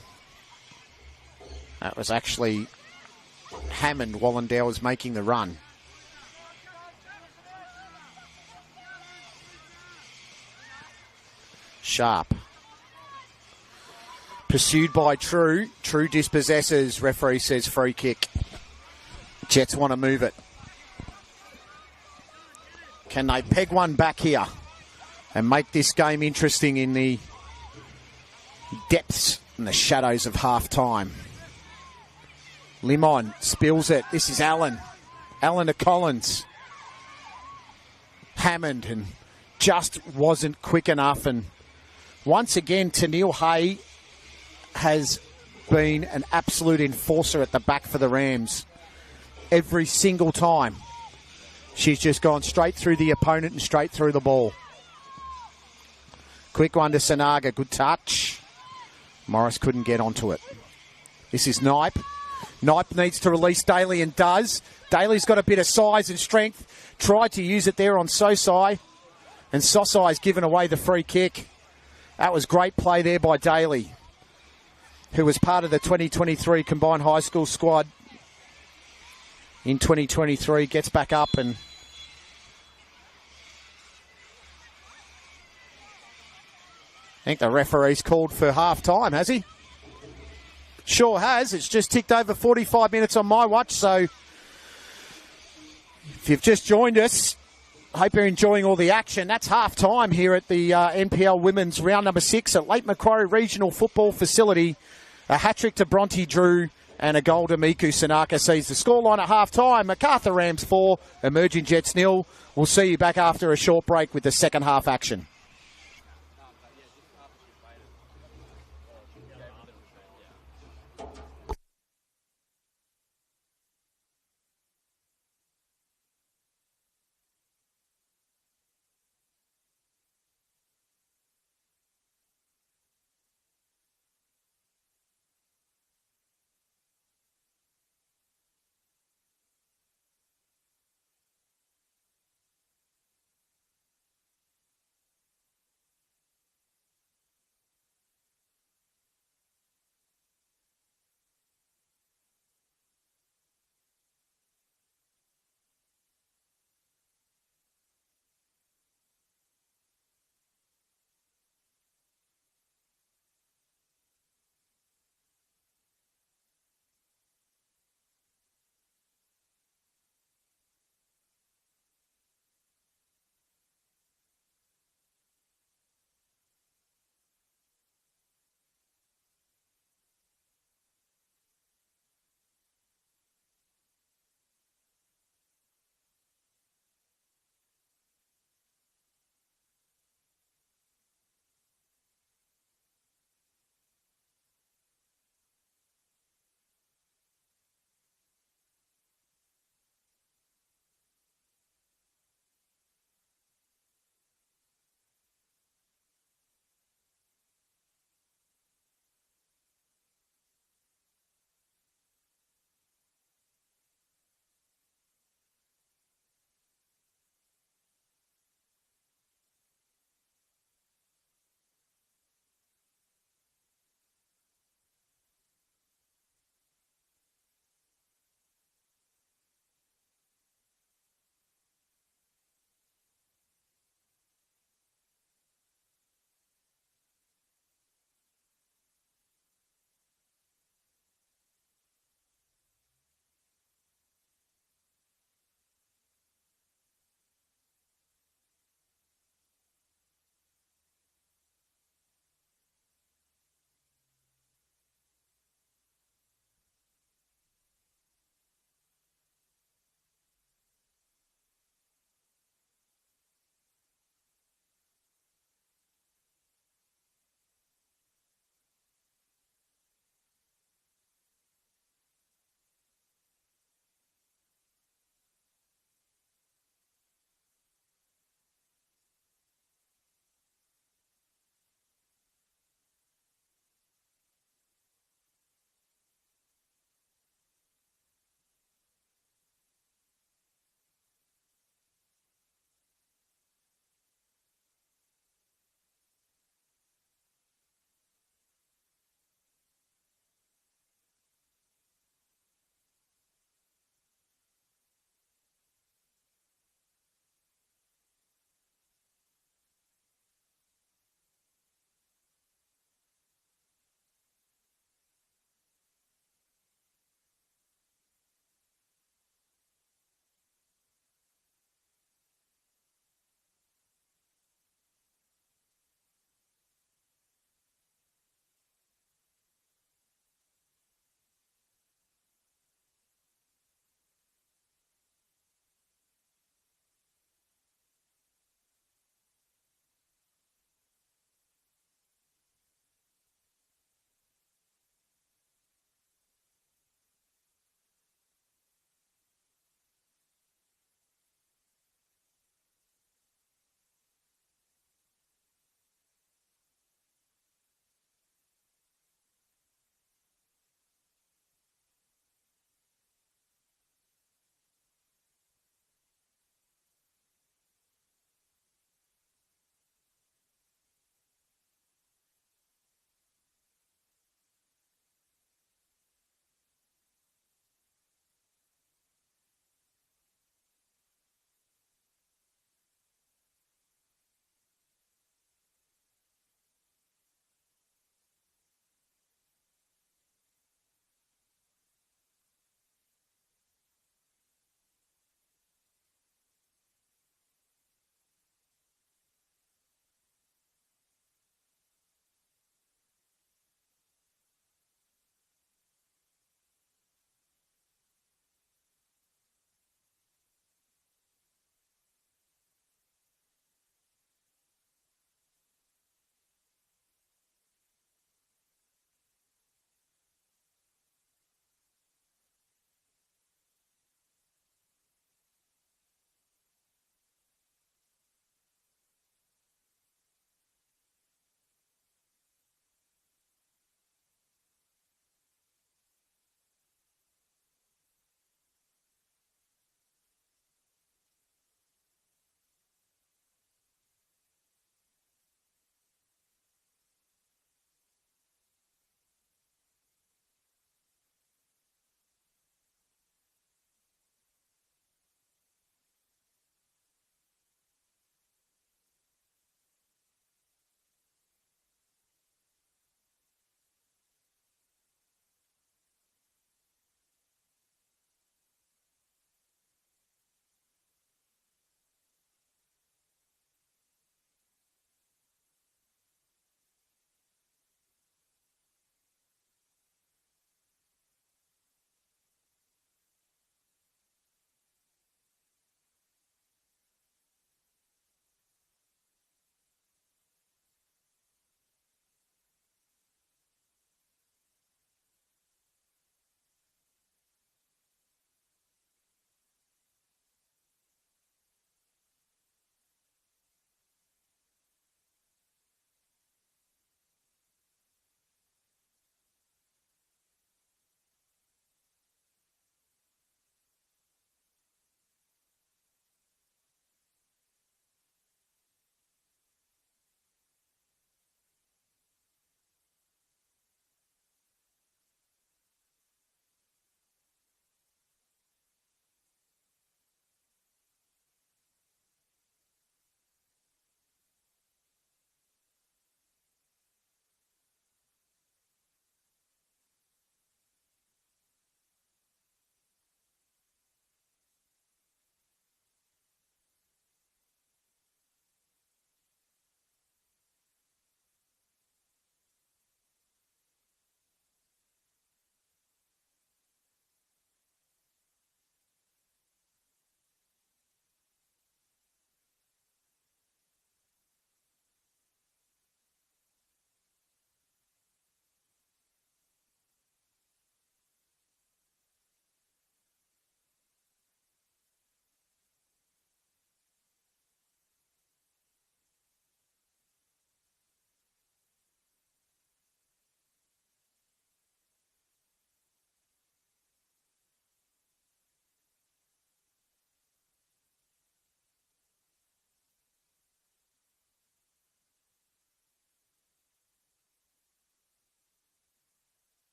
Speaker 3: That was actually Hammond. Wallendow was making the run. Sharp. Pursued by True. True dispossesses. Referee says free kick Jets want to move it. Can they peg one back here and make this game interesting in the depths and the shadows of half-time? Limon spills it. This is Allen. Allen to Collins. Hammond, and just wasn't quick enough. And once again, Tennille Hay has been an absolute enforcer at the back for the Rams. Every single time. She's just gone straight through the opponent and straight through the ball. Quick one to Sanaga. Good touch. Morris couldn't get onto it. This is Knipe. Knipe needs to release Daly and does. Daly's got a bit of size and strength. Tried to use it there on Sosai. And Sosai's given away the free kick. That was great play there by Daly, who was part of the 2023 combined high school squad in 2023. Gets back up and I think the referee's called for half-time, has he? Sure has. It's just ticked over 45 minutes on my watch, so if you've just joined us, hope you're enjoying all the action. That's half-time here at the NPL Women's Round number 6 at Lake Macquarie Regional Football Facility. A hat-trick to Bronte Drew and a goal to Miku Sanaka sees the scoreline at half-time. Macarthur Rams 4, Emerging Jets 0. We'll see you back after a short break with the second half action.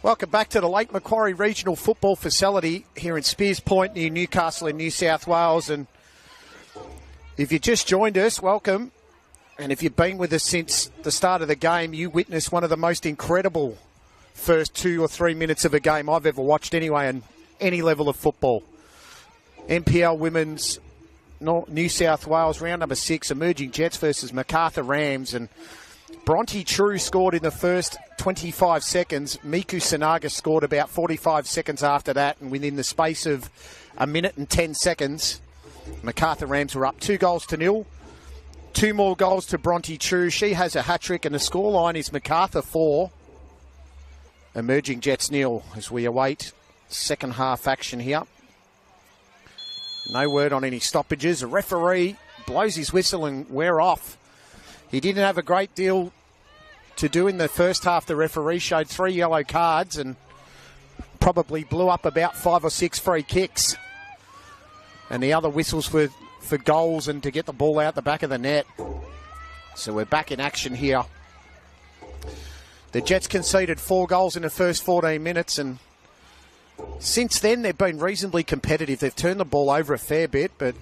Speaker 3: Welcome back to the Lake Macquarie Regional Football Facility here in Spears Point near Newcastle in New South Wales. And if you just joined us, welcome. And if you've been with us since the start of the game, you witnessed one of the most incredible first 2 or 3 minutes of a game I've ever watched anyway in any level of football. NPL Women's New South Wales round number 6, Emerging Jets versus Macarthur Rams. And Bronte True scored in the first 25 seconds. Miku Sanaga scored about 45 seconds after that. And within the space of a minute and 10 seconds, Macarthur Rams were up 2-0. 2 more goals to Bronte True. She has a hat-trick, and the scoreline is Macarthur 4, Emerging Jets 0, as we await second half action here. No word on any stoppages. A referee blows his whistle and we're off. He didn't have a great deal to do in the first half. The referee showed 3 yellow cards and probably blew up about 5 or 6 free kicks. And the other whistles were for goals and to get the ball out the back of the net. So we're back in action here. The Jets conceded 4 goals in the first 14 minutes, and since then they've been reasonably competitive. They've turned the ball over a fair bit, but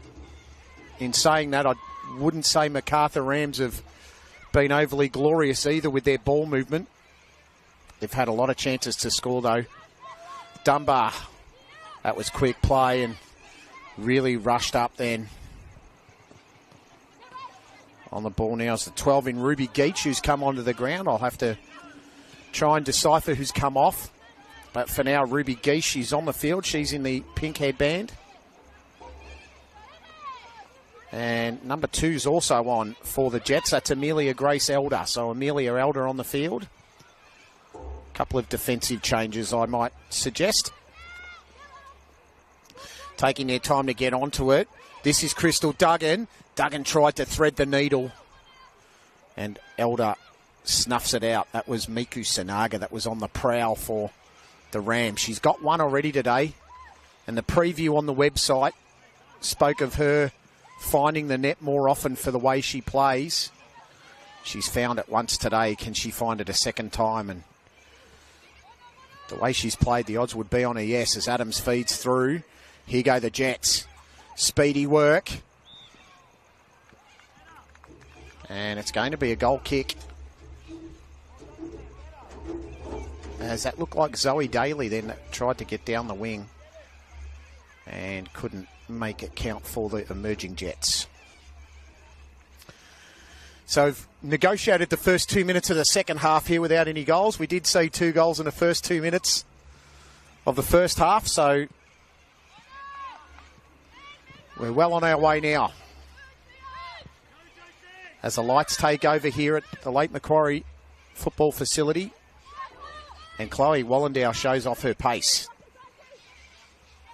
Speaker 3: in saying that, I wouldn't say Macarthur Rams have been overly glorious either with their ball movement. They've had a lot of chances to score though. Dunbar, that was quick play and really rushed up then. On the ball now is the 12 in Ruby Geach, who's come onto the ground. I'll have to try and decipher who's come off. But for now, Ruby Geach, she's on the field. She's in the pink headband. And number 2's also on for the Jets. That's Amelia Grace Elder. So Amelia Elder on the field. A couple of defensive changes, I might suggest. Taking their time to get onto it. This is Crystal Duggan. Duggan tried to thread the needle. And Elder snuffs it out. That was Miku Sanaga that was on the prowl for the Rams. She's got one already today. And the preview on the website spoke of her finding the net more often for the way she plays. She's found it once today. Can she find it a second time? And the way she's played, the odds would be on a yes as Adams feeds through. Here go the Jets. Speedy work. And it's going to be a goal kick. As that looked like Zoe Daly then that tried to get down the wing and couldn't make it count for the Emerging Jets. So we've negotiated the first 2 minutes of the second half here without any goals. We did see 2 goals in the first 2 minutes of the first half, so we're well on our way now. As the lights take over here at the Lake Macquarie Football Facility, and Chloe Wallendow shows off her pace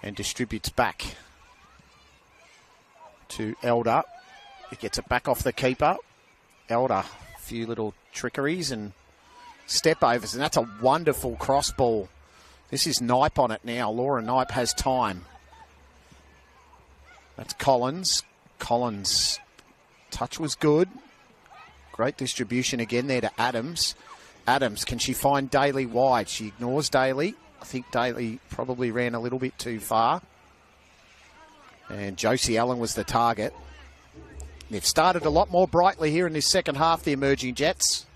Speaker 3: and distributes back to Elder. He gets it back off the keeper. Elder, a few little trickeries and step overs, and that's a wonderful cross ball. This is Knipe on it now. Laura Knipe has time. That's Collins. Collins, touch was good. Great distribution again there to Adams. Adams, can she find Daly wide? She ignores Daly. I think Daly probably ran a little bit too far. And Josie Allen was the target. They've started a lot more brightly here in this second half, the Emerging Jets.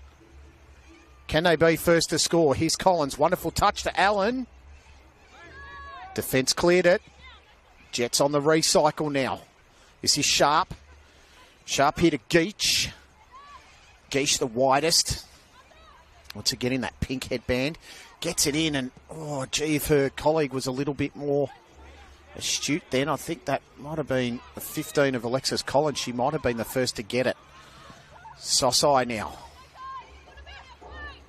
Speaker 3: Can they be first to score? Here's Collins. Wonderful touch to Allen. Defence cleared it. Jets on the recycle now. This is Sharp. Sharp here to Geach. Geach the widest. Once again in that pink headband. Gets it in and, oh, gee, if her colleague was a little bit more astute then, I think that might have been a 15 of Alexis Collins. She might have been the first to get it. Sosai now.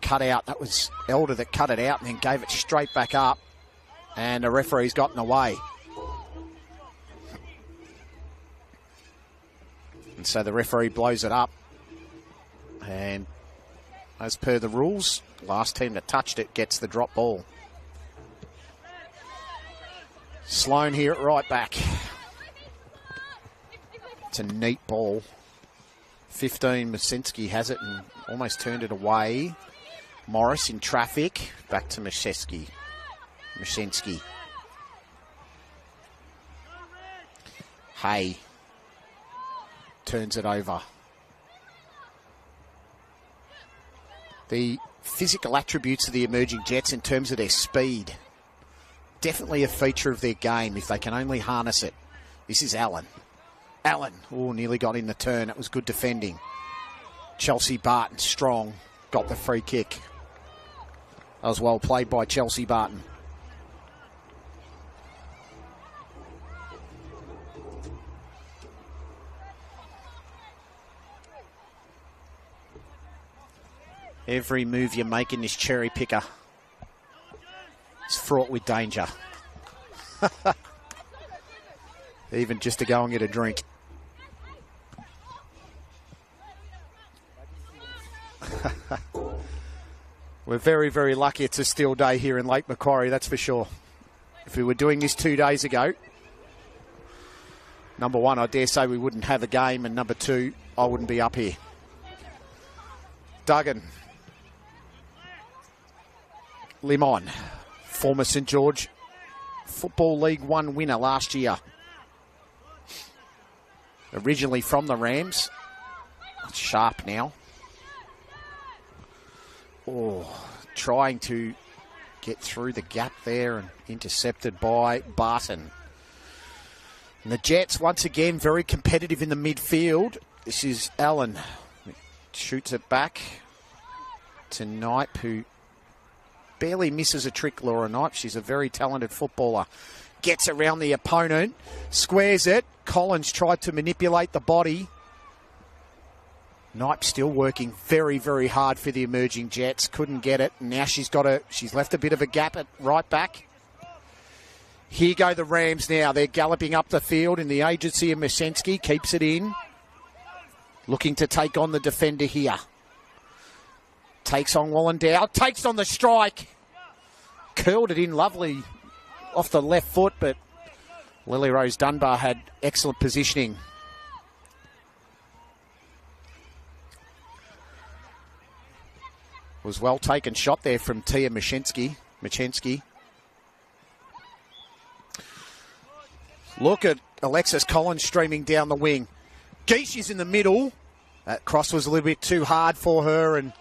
Speaker 3: Cut out. That was Elder that cut it out and then gave it straight back up. And the referee's gotten away. And so the referee blows it up. And as per the rules, last team that touched it gets the drop ball. Sloan here at right back. It's a neat ball. 15, Masinski has it and almost turned it away. Morris in traffic. Back to Mashensky. Hay turns it over. The physical attributes of the emerging Jets in terms of their speed, definitely a feature of their game if they can only harness it. This is Allen. Nearly got in the turn. It was good defending. Chelsea Barton, strong, got the free kick. That was well played by Chelsea Barton. Every move you make in this cherry picker is fraught with danger. Even just to go and get a drink. We're very, very lucky it's a still day here in Lake Macquarie, that's for sure. If we were doing this 2 days ago, number one, I dare say we wouldn't have a game, and number two, I wouldn't be up here. Duggan. Limon, former St George Football League 1 winner last year. Originally from the Rams. It's sharp now. Oh, trying to get through the gap there and intercepted by Barton. And the Jets, once again, very competitive in the midfield. This is Allen. Shoots it back to Knipe, who barely misses a trick, Laura Knipe. She's a very talented footballer. Gets around the opponent, squares it. Collins tried to manipulate the body. Knipe still working very, very hard for the emerging Jets. Couldn't get it. Now she's left a bit of a gap at right back. Here go the Rams now. They're galloping up the field in the agency of Mashensky. Keeps it in. Looking to take on the defender here. Takes on Wallendow. Takes on the strike. Curled it in lovely off the left foot, but Lily Rose Dunbar had excellent positioning. Was well taken shot there from Tia Mashensky. Look at Alexis Collins streaming down the wing. Geesh is in the middle. That cross was a little bit too hard for her, and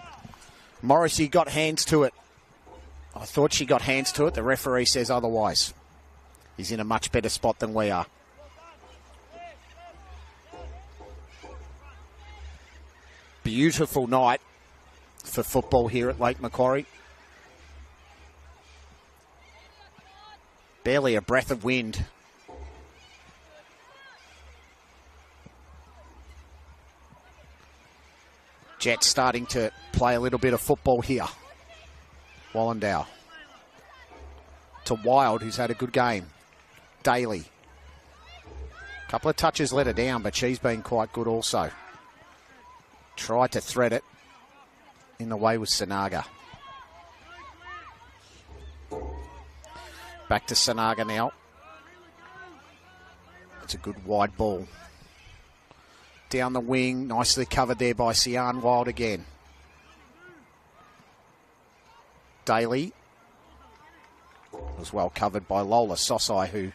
Speaker 3: Morrissey got hands to it. I thought she got hands to it. The referee says otherwise. He's in a much better spot than we are. Beautiful night for football here at Lake Macquarie. Barely a breath of wind. Jets starting to play a little bit of football here. Wallendow. To Wild, who's had a good game. Daly. Couple of touches let her down, but she's been quite good also. Tried to thread it. In the way was Sanaga. Back to Sanaga now. It's a good wide ball. Down the wing, nicely covered there by Sian Wild again. Daly was well covered by Lola Sosai, who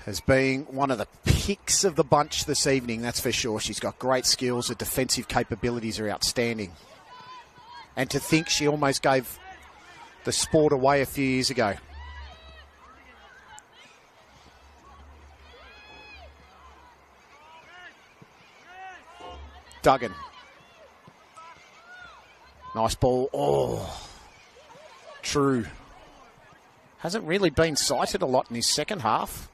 Speaker 3: has been one of the picks of the bunch this evening, that's for sure. She's got great skills. Her defensive capabilities are outstanding. And to think she almost gave the sport away a few years ago. Duggan. Nice ball. Oh, True. Hasn't really been cited a lot in his second half.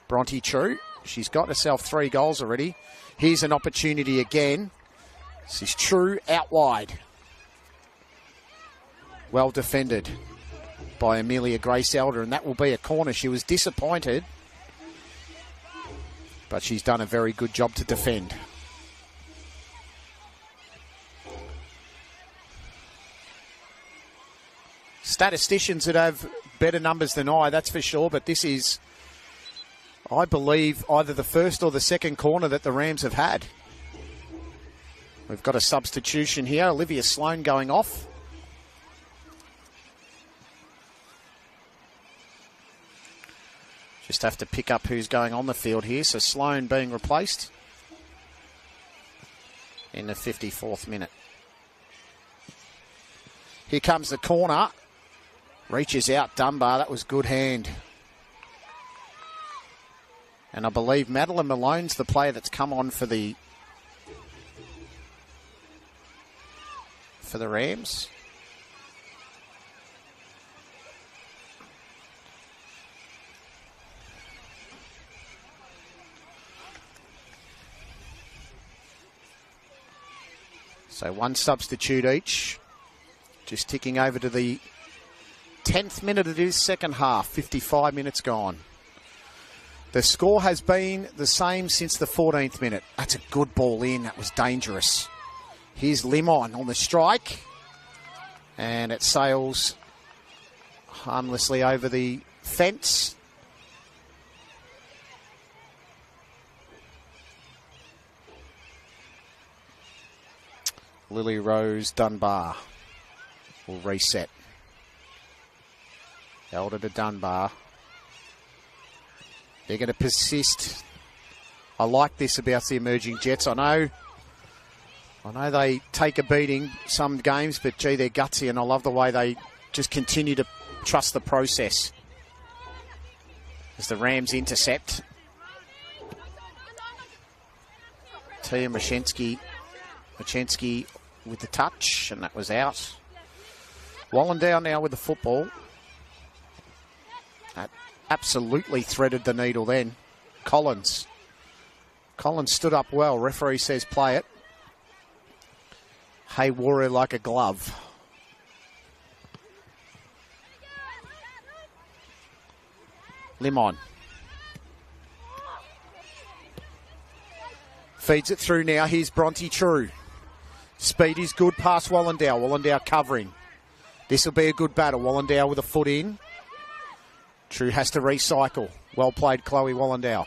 Speaker 3: Bronte True. She's got herself 3 goals already. Here's an opportunity again. This is True out wide. Well defended by Amelia Grace Elder, and that will be a corner. She was disappointed, but she's done a very good job to defend. Statisticians that have better numbers than I, that's for sure, but this is, I believe, either the first or the second corner that the Rams have had. We've got a substitution here. Olivia Sloan going off. Just have to pick up who's going on the field here. So Sloan being replaced in the 54th minute. Here comes the corner. Reaches out Dunbar. That was good hand. And I believe Madeline Malone's the player that's come on for the Rams. So one substitute each. Just ticking over to the 10th minute of this second half. 55 minutes gone. The score has been the same since the 14th minute. That's a good ball in. That was dangerous. Here's Limon on the strike. And it sails harmlessly over the fence. Lily Rose Dunbar will reset. Elder to Dunbar. They're going to persist. I like this about the emerging Jets. I know they take a beating some games, but gee, they're gutsy, and I love the way they just continue to trust the process. As the Rams intercept. Tia Machensky with the touch, and that was out. Wallendow now with the football. That absolutely threaded the needle then. Collins stood up well. Referee says play it. Hay wore her like a glove. Limon. Feeds it through now. Here's Bronte True. Speed is good past Wallendow. Wallendow covering. This will be a good battle. Wallendow with a foot in. True has to recycle. Well played, Chloe Wallendow.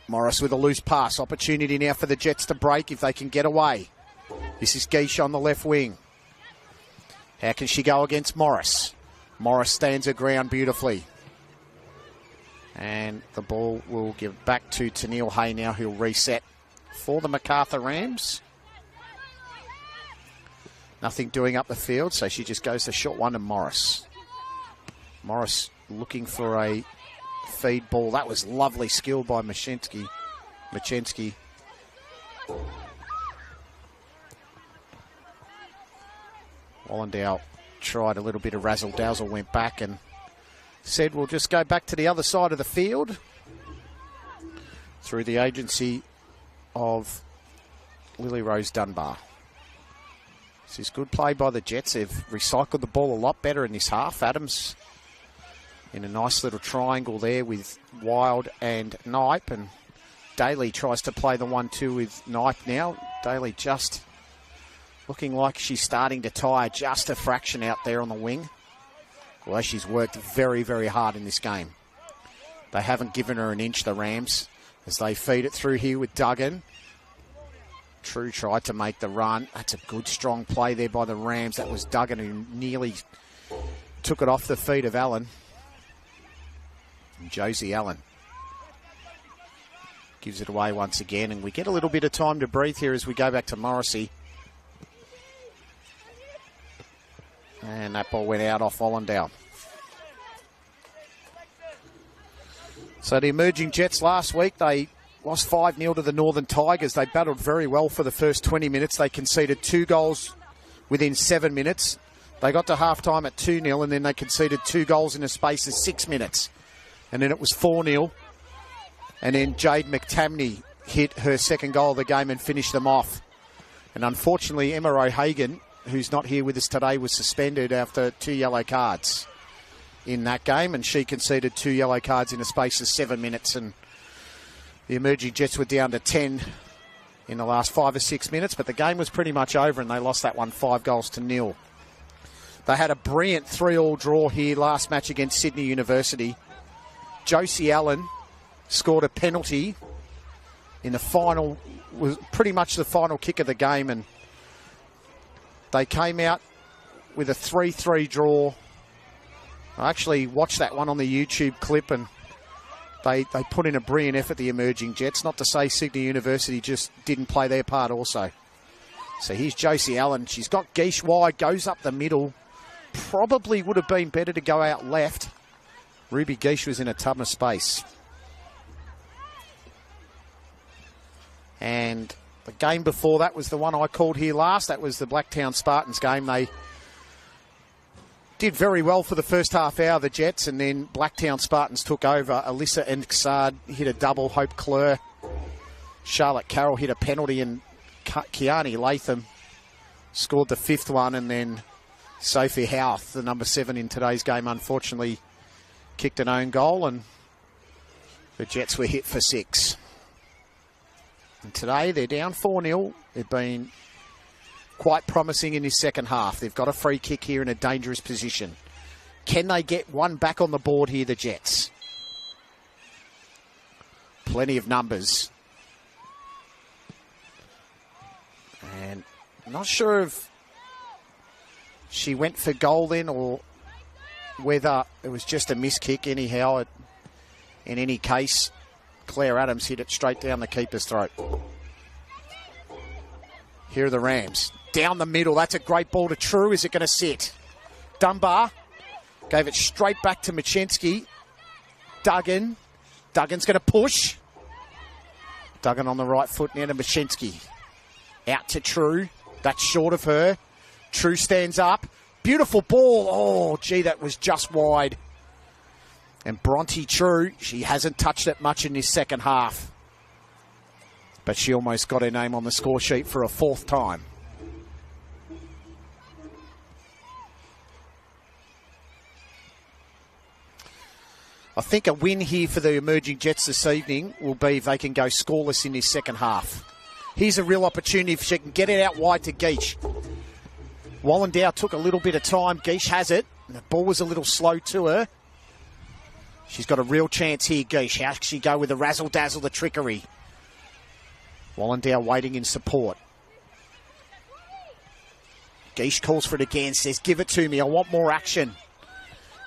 Speaker 3: Morris with a loose pass. Opportunity now for the Jets to break if they can get away. This is Geisha on the left wing. How can she go against Morris? Morris stands her ground beautifully. And the ball will give back to Tennille Hay now, who'll reset for the Macarthur Rams. Nothing doing up the field, so she just goes the short one to Morris. Morris looking for a feed ball. That was lovely skill by Machensky. Wallendow tried a little bit of razzle-dazzle, went back and said, we'll just go back to the other side of the field through the agency of Lily Rose Dunbar. This is good play by the Jets. They've recycled the ball a lot better in this half. Adams in a nice little triangle there with Wild and Knipe, and Daly tries to play the 1-2 with Knipe now. Daly just looking like she's starting to tire just a fraction out there on the wing. Well, she's worked very, very hard in this game. They haven't given her an inch, the Rams, as they feed it through here with Duggan. True tried to make the run. That's a good, strong play there by the Rams. That was Duggan who nearly took it off the feet of Allen. And Josie Allen gives it away once again, and we get a little bit of time to breathe here as we go back to Morrissey. And that ball went out off Wallendow. So the emerging Jets last week, they lost 5-0 to the Northern Tigers. They battled very well for the first 20 minutes. They conceded 2 goals within 7 minutes. They got to halftime at 2-0, and then they conceded 2 goals in a space of 6 minutes. And then it was 4-0. And then Jade McTamney hit her second goal of the game and finished them off. And unfortunately, Emma O'Hagan, who's not here with us today, was suspended after 2 yellow cards in that game, and she conceded 2 yellow cards in a space of 7 minutes, and the emerging Jets were down to 10 in the last 5 or 6 minutes, but the game was pretty much over and they lost that one 5-0. They had a brilliant 3-3 draw here last match against Sydney University. Josie Allen scored a penalty in the final, was pretty much the final kick of the game, and they came out with a 3-3 draw. I actually watched that one on the YouTube clip, and they put in a brilliant effort, the emerging Jets. Not to say Sydney University just didn't play their part also. So here's Josie Allen. She's got Geesh wide, goes up the middle. Probably would have been better to go out left. Ruby Geesh was in a ton of space. And the game before that was the one I called here last. That was the Blacktown Spartans game. They did very well for the first half hour, the Jets, and then Blacktown Spartans took over. Alyssa Enksard hit a double. Hope Clure. Charlotte Carroll hit a penalty, and Kiani Latham scored the fifth one, and then Sophie Houth, the number 7 in today's game, unfortunately kicked an own goal, and the Jets were hit for 6. And today they're down 4-0. They've been quite promising in this second half. They've got a free kick here in a dangerous position. Can they get one back on the board here, the Jets? Plenty of numbers. And I'm not sure if she went for goal then or whether it was just a miss kick. Anyhow, in any case, Claire Adams hit it straight down the keeper's throat. Here are the Rams. Down the middle. That's a great ball to True. Is it going to sit? Dunbar gave it straight back to Machensky. Duggan. Duggan's going to push. Duggan on the right foot now to Machensky. Out to True. That's short of her. True stands up. Beautiful ball. Oh, gee, that was just wide. And Bronte True, she hasn't touched it much in this second half. But she almost got her name on the score sheet for a 4th time. I think a win here for the emerging Jets this evening will be if they can go scoreless in this second half. Here's a real opportunity if she can get it out wide to Geesh. Wallendow took a little bit of time. Geesh has it. And the ball was a little slow to her. She's got a real chance here, Geesh. How can she go with the razzle-dazzle, the trickery? Wallendow waiting in support. Geesh calls for it again, says, give it to me. I want more action.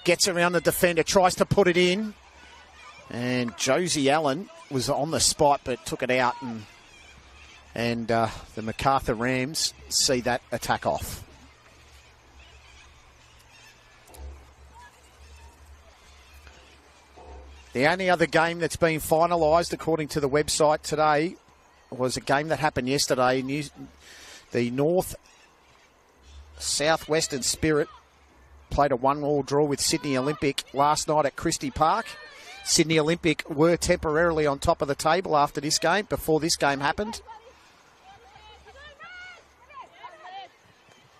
Speaker 3: Gets around the defender, tries to put it in. And Josie Allen was on the spot, but took it out. And the Macarthur Rams see that attack off. The only other game that's been finalised, according to the website today, was a game that happened yesterday. The North Southwestern Spirit played a 1-1 draw with Sydney Olympic last night at Christie Park. Sydney Olympic were temporarily on top of the table after this game, before this game happened.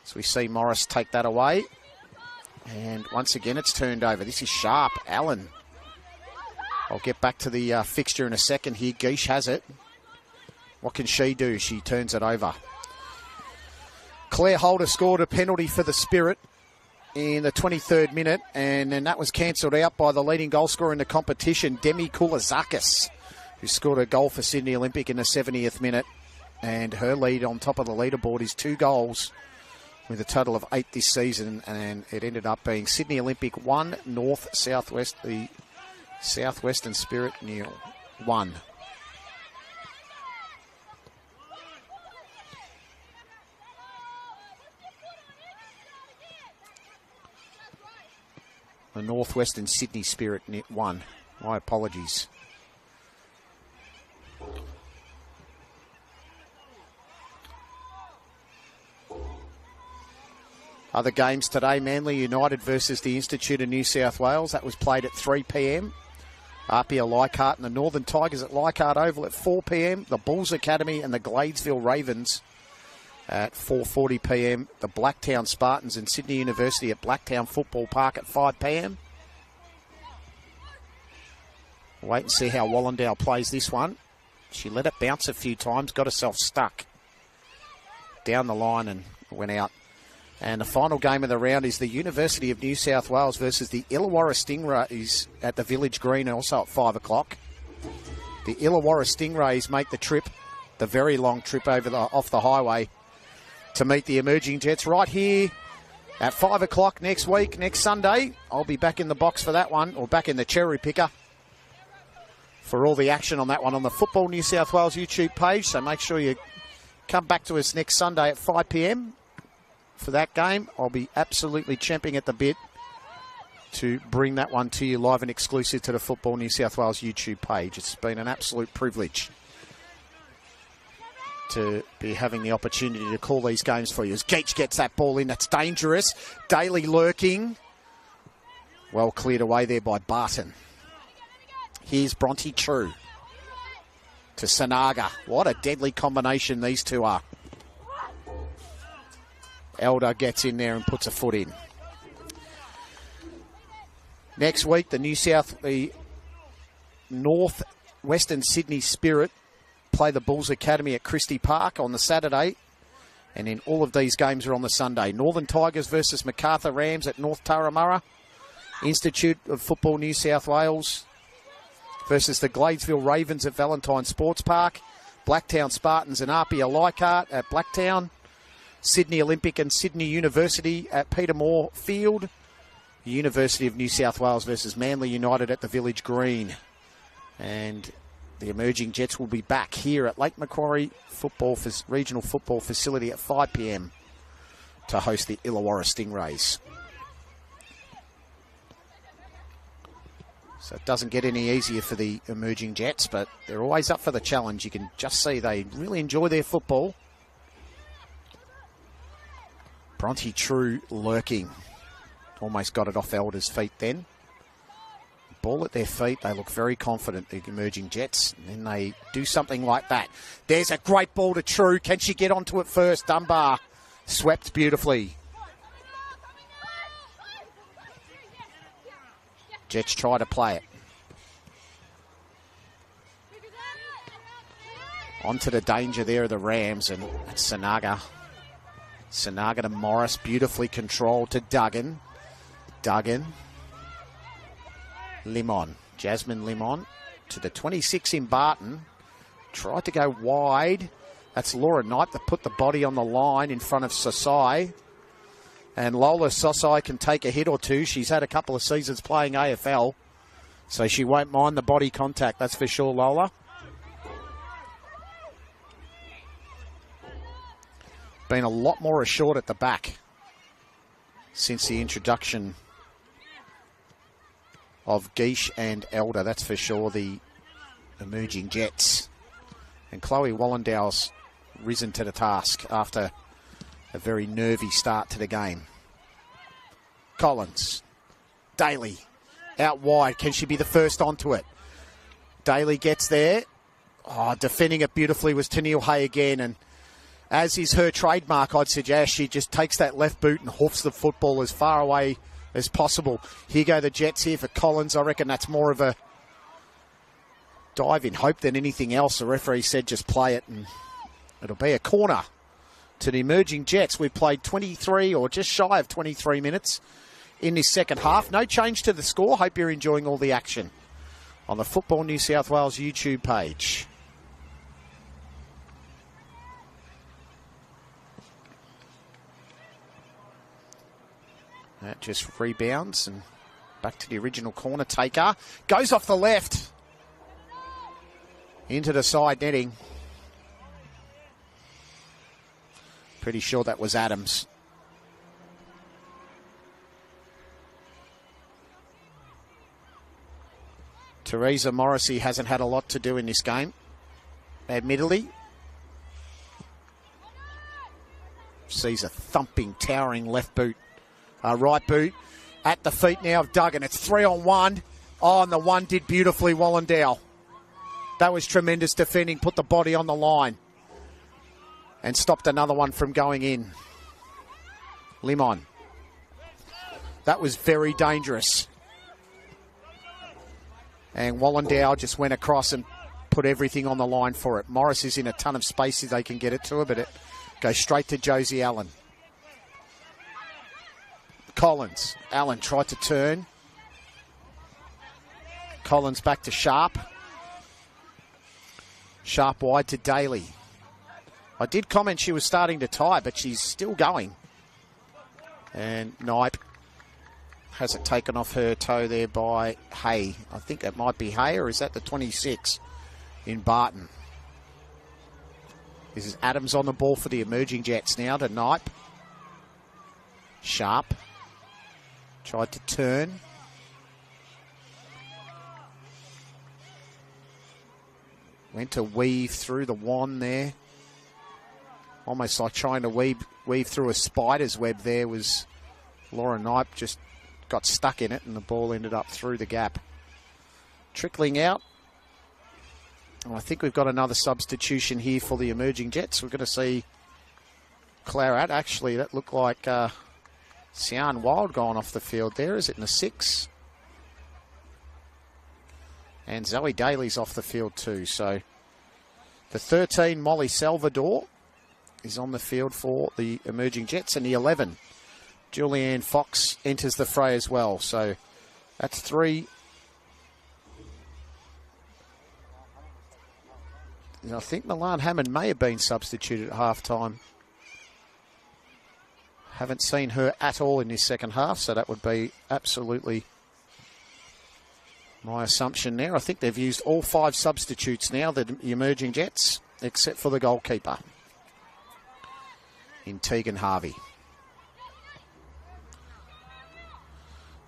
Speaker 3: So we see Morris take that away. And once again, it's turned over. This is sharp. Allen. I'll get back to the fixture in a second here. Geesh has it. What can she do? She turns it over. Claire Holder scored a penalty for the Spirit in the 23rd minute, and then that was cancelled out by the leading goal scorer in the competition, Demi Koulazakis, who scored a goal for Sydney Olympic in the 70th minute. And her lead on top of the leaderboard is 2 goals with a total of 8 this season, and it ended up being Sydney Olympic 1, North Southwest, the Southwestern Spirit 1. The Northwestern Sydney Spirit 1. My apologies. Other games today, Manly United versus the Institute of New South Wales. That was played at 3 p.m. RPL Leichhardt and the Northern Tigers at Leichhardt Oval at 4 p.m. The Bulls Academy and the Gladesville Ravens at 4:40 p.m. The Blacktown Spartans and Sydney University at Blacktown Football Park at 5 p.m. Wait and see how Wallendow plays this one. She let it bounce a few times, got herself stuck down the line and went out. And the final game of the round is the University of New South Wales versus the Illawarra Stingrays at the Village Green, also at 5 o'clock. The Illawarra Stingrays make the trip, the very long trip off the highway, to meet the Emerging Jets right here at 5 o'clock next week, next Sunday. I'll be back in the box for that one, or back in the cherry picker for all the action on that one on the Football New South Wales YouTube page. So make sure you come back to us next Sunday at 5 p.m. for that game. I'll be absolutely champing at the bit to bring that one to you live and exclusive to the Football New South Wales YouTube page. It's been an absolute privilege to be having the opportunity to call these games for you. As Geach gets that ball in, that's dangerous. Daly lurking. Well cleared away there by Barton. Here's Bronte True to Sanaga. What a deadly combination these two are. Elder gets in there and puts a foot in. Next week, the North Western Sydney Spirit play the Bulls Academy at Christie Park on the Saturday. And then all of these games are on the Sunday. Northern Tigers versus Macarthur Rams at North Turramurra. Institute of Football New South Wales versus the Gladesville Ravens at Valentine Sports Park. Blacktown Spartans and Apia Leichhardt at Blacktown. Sydney Olympic and Sydney University at Peter Moore Field. The University of New South Wales versus Manly United at the Village Green. And the Emerging Jets will be back here at Lake Macquarie Regional Football Facility at 5 p.m. to host the Illawarra Stingrays. So it doesn't get any easier for the Emerging Jets, but they're always up for the challenge. You can just see they really enjoy their football. Bronte True lurking. Almost got it off Elder's feet then. Ball at their feet. They look very confident, the Emerging Jets. And then they do something like that. There's a great ball to True. Can she get onto it first? Dunbar swept beautifully. Jets try to play it. Onto the danger there of the Rams, and it's Sanaga. Sanaga to Morris, beautifully controlled to Duggan. Duggan. Limon. Jasmine Limon to the 26 in Barton. Tried to go wide. That's Laura Knight that put the body on the line in front of Sosai. And Lola Sosai can take a hit or two. She's had a couple of seasons playing AFL, so she won't mind the body contact, that's for sure, Lola. Been a lot more assured at the back since the introduction of Geesh and Elder, that's for sure, the Emerging Jets. And Chloe Wallendale's risen to the task after a very nervy start to the game. Collins. Daly. Out wide. Can she be the first onto it? Daly gets there. Oh, defending it beautifully was Tennille Hay again. And as is her trademark, I'd suggest she just takes that left boot and hoofs the football as far away as possible. Here go the Jets here for Collins. I reckon that's more of a dive in hope than anything else. The referee said just play it and it'll be a corner to the Emerging Jets. We've played 23 or just shy of 23 minutes in this second half. No change to the score. Hope you're enjoying all the action on the Football New South Wales YouTube page. That just rebounds and back to the original corner taker. Goes off the left. Into the side netting. Pretty sure that was Adams. Teresa Morrissey hasn't had a lot to do in this game, admittedly. Sees a thumping, towering left boot. Right boot at the feet now of Duggan. It's 3-on-1. Oh, and the one did beautifully, Wallendale. That was tremendous defending. Put the body on the line and stopped another one from going in. Limon. That was very dangerous. And Wallendale just went across and put everything on the line for it. Morris is in a ton of space if they can get it to her, but it goes straight to Josie Allen. Collins. Allen tried to turn. Collins back to Sharp. Sharp wide to Daly. I did comment she was starting to tie, but she's still going. And Knipe has it taken off her toe there by Hay. I think it might be Hay, or is that the 26 in Barton? This is Adams on the ball for the emerging Jets now to Knipe. Sharp. Tried to turn. Went to weave through the wand there. Almost like trying to weave through a spider's web there was Laura Knipe. Just got stuck in it and the ball ended up through the gap. Trickling out. And I think we've got another substitution here for the emerging Jets. We're going to see Claret. Actually, that looked like Sian Wild gone off the field there. Is it in the 6? And Zoe Daly's off the field too. So the 13, Molly Salvador, is on the field for the emerging Jets. And the 11, Julianne Fox, enters the fray as well. So that's 3. And I think Milan Hammond may have been substituted at half-time. Haven't seen her at all in this second half, so that would be absolutely my assumption there. I think they've used all 5 substitutes now, the emerging Jets, except for the goalkeeper in Tegan Harvey.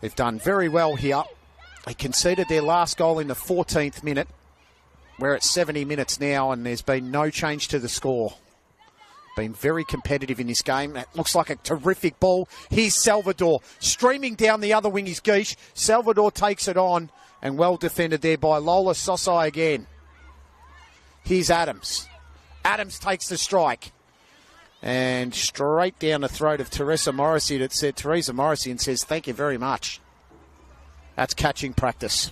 Speaker 3: They've done very well here. They conceded their last goal in the 14th minute. We're at 70 minutes now, and there's been no change to the score. Been very competitive in this game. That looks like a terrific ball. Here's Salvador. Streaming down the other wing is Guiche. Salvador takes it on, and well defended there by Lola Sosai again. Here's Adams. Adams takes the strike. And straight down the throat of Teresa Morrissey. That said Teresa Morrissey and says, thank you very much. That's catching practice.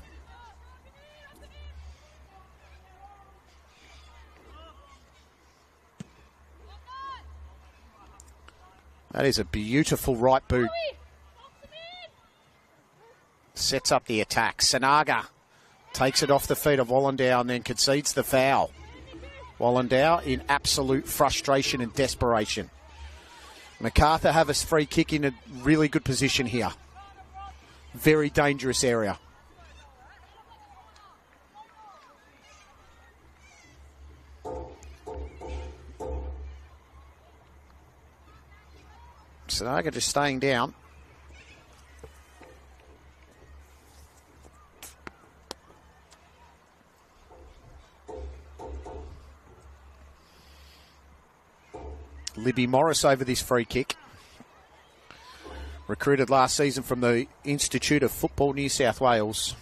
Speaker 3: That is a beautiful right boot. Sets up the attack. Sanaga takes it off the feet of Wallendow and then concedes the foul. Wallendow in absolute frustration and desperation. Macarthur have a free kick in a really good position here. Very dangerous area. Sanaga just staying down. Libby Morris over this free kick. Recruited last season from the Institute of Football New South Wales.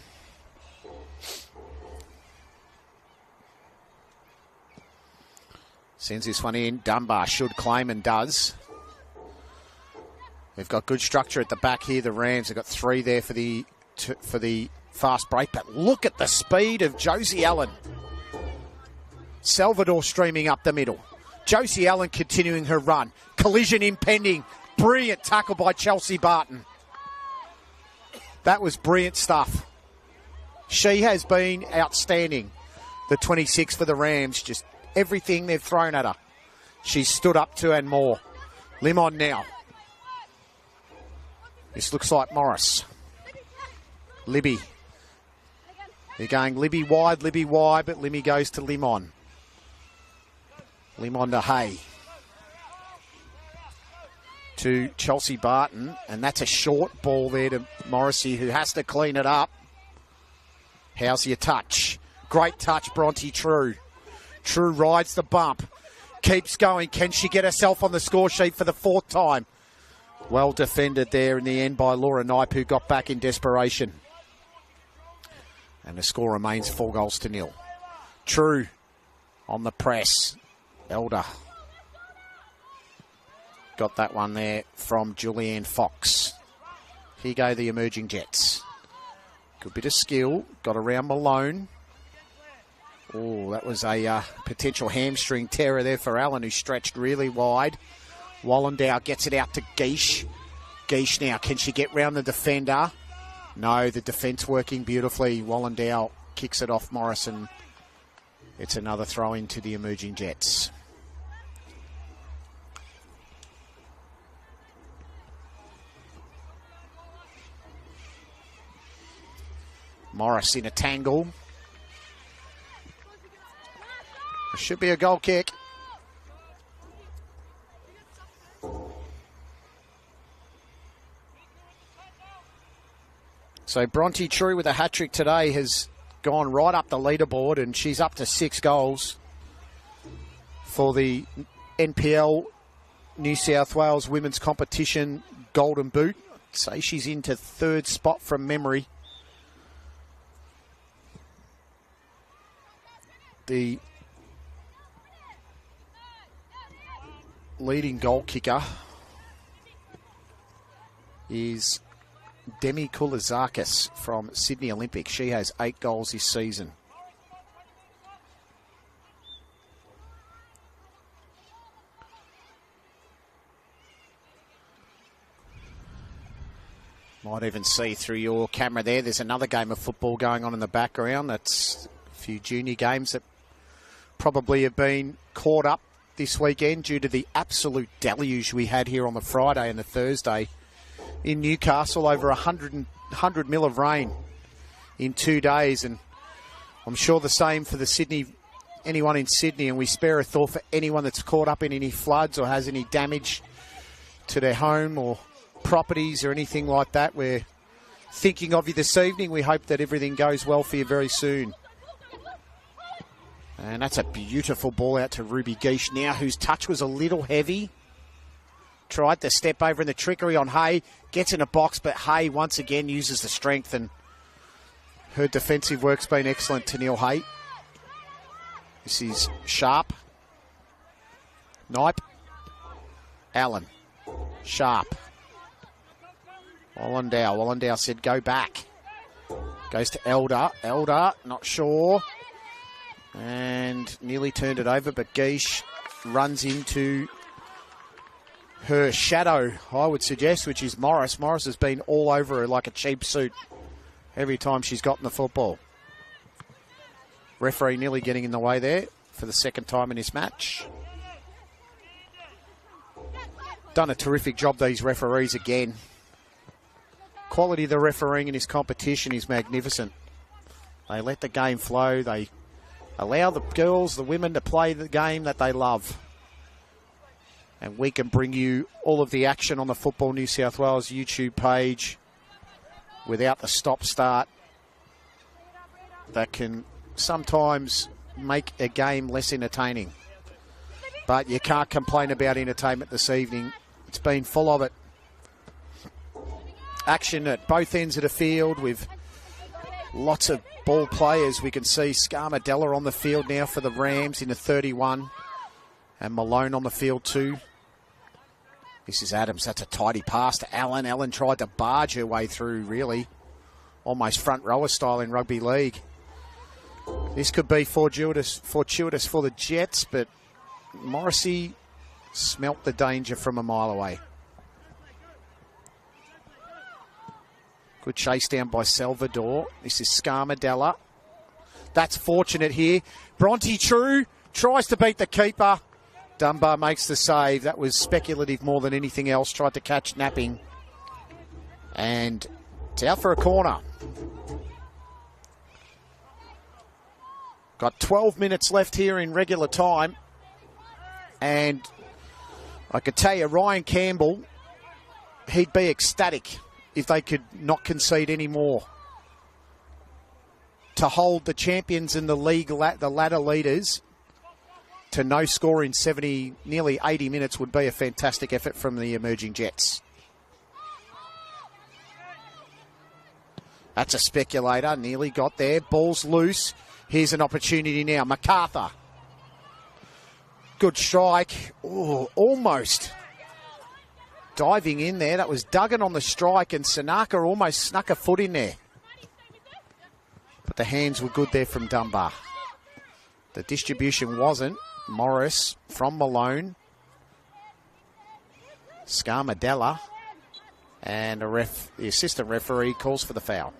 Speaker 3: Sends this one in. Dunbar should claim and does. They've got good structure at the back here. The Rams have got 3 there for the fast break. But look at the speed of Josie Allen. Salvador streaming up the middle. Josie Allen continuing her run. Collision impending. Brilliant tackle by Chelsea Barton. That was brilliant stuff. She has been outstanding. The 26 for the Rams. Just everything they've thrown at her, she's stood up to and more. Limon now. This looks like Morris. Libby. They're going Libby wide, but Libby goes to Limon. Limon to Hay. To Chelsea Barton, and that's a short ball there to Morrissey, who has to clean it up. How's your touch? Great touch, Bronte True. True rides the bump. Keeps going. Can she get herself on the score sheet for the 4th time? Well defended there in the end by Laura Knipe, who got back in desperation. And the score remains 4-0. True on the press. Elder got that one there from Julianne Fox. Here go the emerging Jets. Good bit of skill. Got around Malone. Oh, that was a potential hamstring terror there for Allen, who stretched really wide. Wallendow gets it out to Guiche. Guiche now, can she get round the defender? No, the defence working beautifully. Wallendow kicks it off Morrison. It's another throw into the Emerging Jets. Morris in a tangle. It should be a goal kick. So Bronte True with a hat-trick today has gone right up the leaderboard, and she's up to 6 goals for the NPL New South Wales Women's Competition Golden Boot. I'd say she's into 3rd spot from memory. The leading goal kicker is Demi Koulazakis from Sydney Olympic. She has 8 goals this season. Might even see through your camera there, there's another game of football going on in the background. That's a few junior games that probably have been caught up this weekend due to the absolute deluge we had here on the Friday and the Thursday in Newcastle. Over 100 mil of rain in 2 days, and I'm sure the same for anyone in Sydney, and we spare a thought for anyone that's caught up in any floods or has any damage to their home or properties or anything like that. We're thinking of you this evening. We hope that everything goes well for you very soon. And that's a beautiful ball out to Ruby Geish now, whose touch was a little heavy. Tried to step over in the trickery on Hay. Gets in a box, but Hay once again uses the strength, and her defensive work's been excellent to Neil Hay. This is Sharp. Knipe. Allen. Sharp. Wallendow said go back. Goes to Elder. Elder, not sure. And nearly turned it over, but Geish runs into her shadow, I would suggest, which is Morris. Morris has been all over her like a cheap suit every time she's gotten the football. Referee nearly getting in the way there for the 2nd time in this match. Done a terrific job, these referees, again. Quality of the refereeing in this competition is magnificent. They let the game flow. They allow the girls, the women, to play the game that they love. And we can bring you all of the action on the Football New South Wales YouTube page without the stop-start that can sometimes make a game less entertaining. But you can't complain about entertainment this evening. It's been full of it. Action at both ends of the field with lots of ball players. We can see Scarmadella on the field now for the Rams in the 31. And Malone on the field too. This is Adams. That's a tidy pass to Allen. Allen tried to barge her way through, really. Almost front rower style in rugby league. This could be fortuitous for the Jets, but Morrissey smelt the danger from a mile away. Good chase down by Salvador. This is Scarmadella. That's fortunate here. Bronte True tries to beat the keeper. Dunbar makes the save. That was speculative more than anything else. Tried to catch napping. And it's out for a corner. Got 12 minutes left here in regular time. And I could tell you, Ryan Campbell, he'd be ecstatic if they could not concede any more. To hold the champions in the league, the ladder leaders, to no score in 70, nearly 80 minutes would be a fantastic effort from the Emerging Jets. That's a speculator, nearly got there. Ball's loose. Here's an opportunity now. Macarthur. Good strike. Oh, almost. Diving in there. That was Duggan on the strike, and Sanaka almost snuck a foot in there. But the hands were good there from Dunbar. The distribution wasn't. Morris from Malone. Scarmadella. And the assistant referee calls for the foul.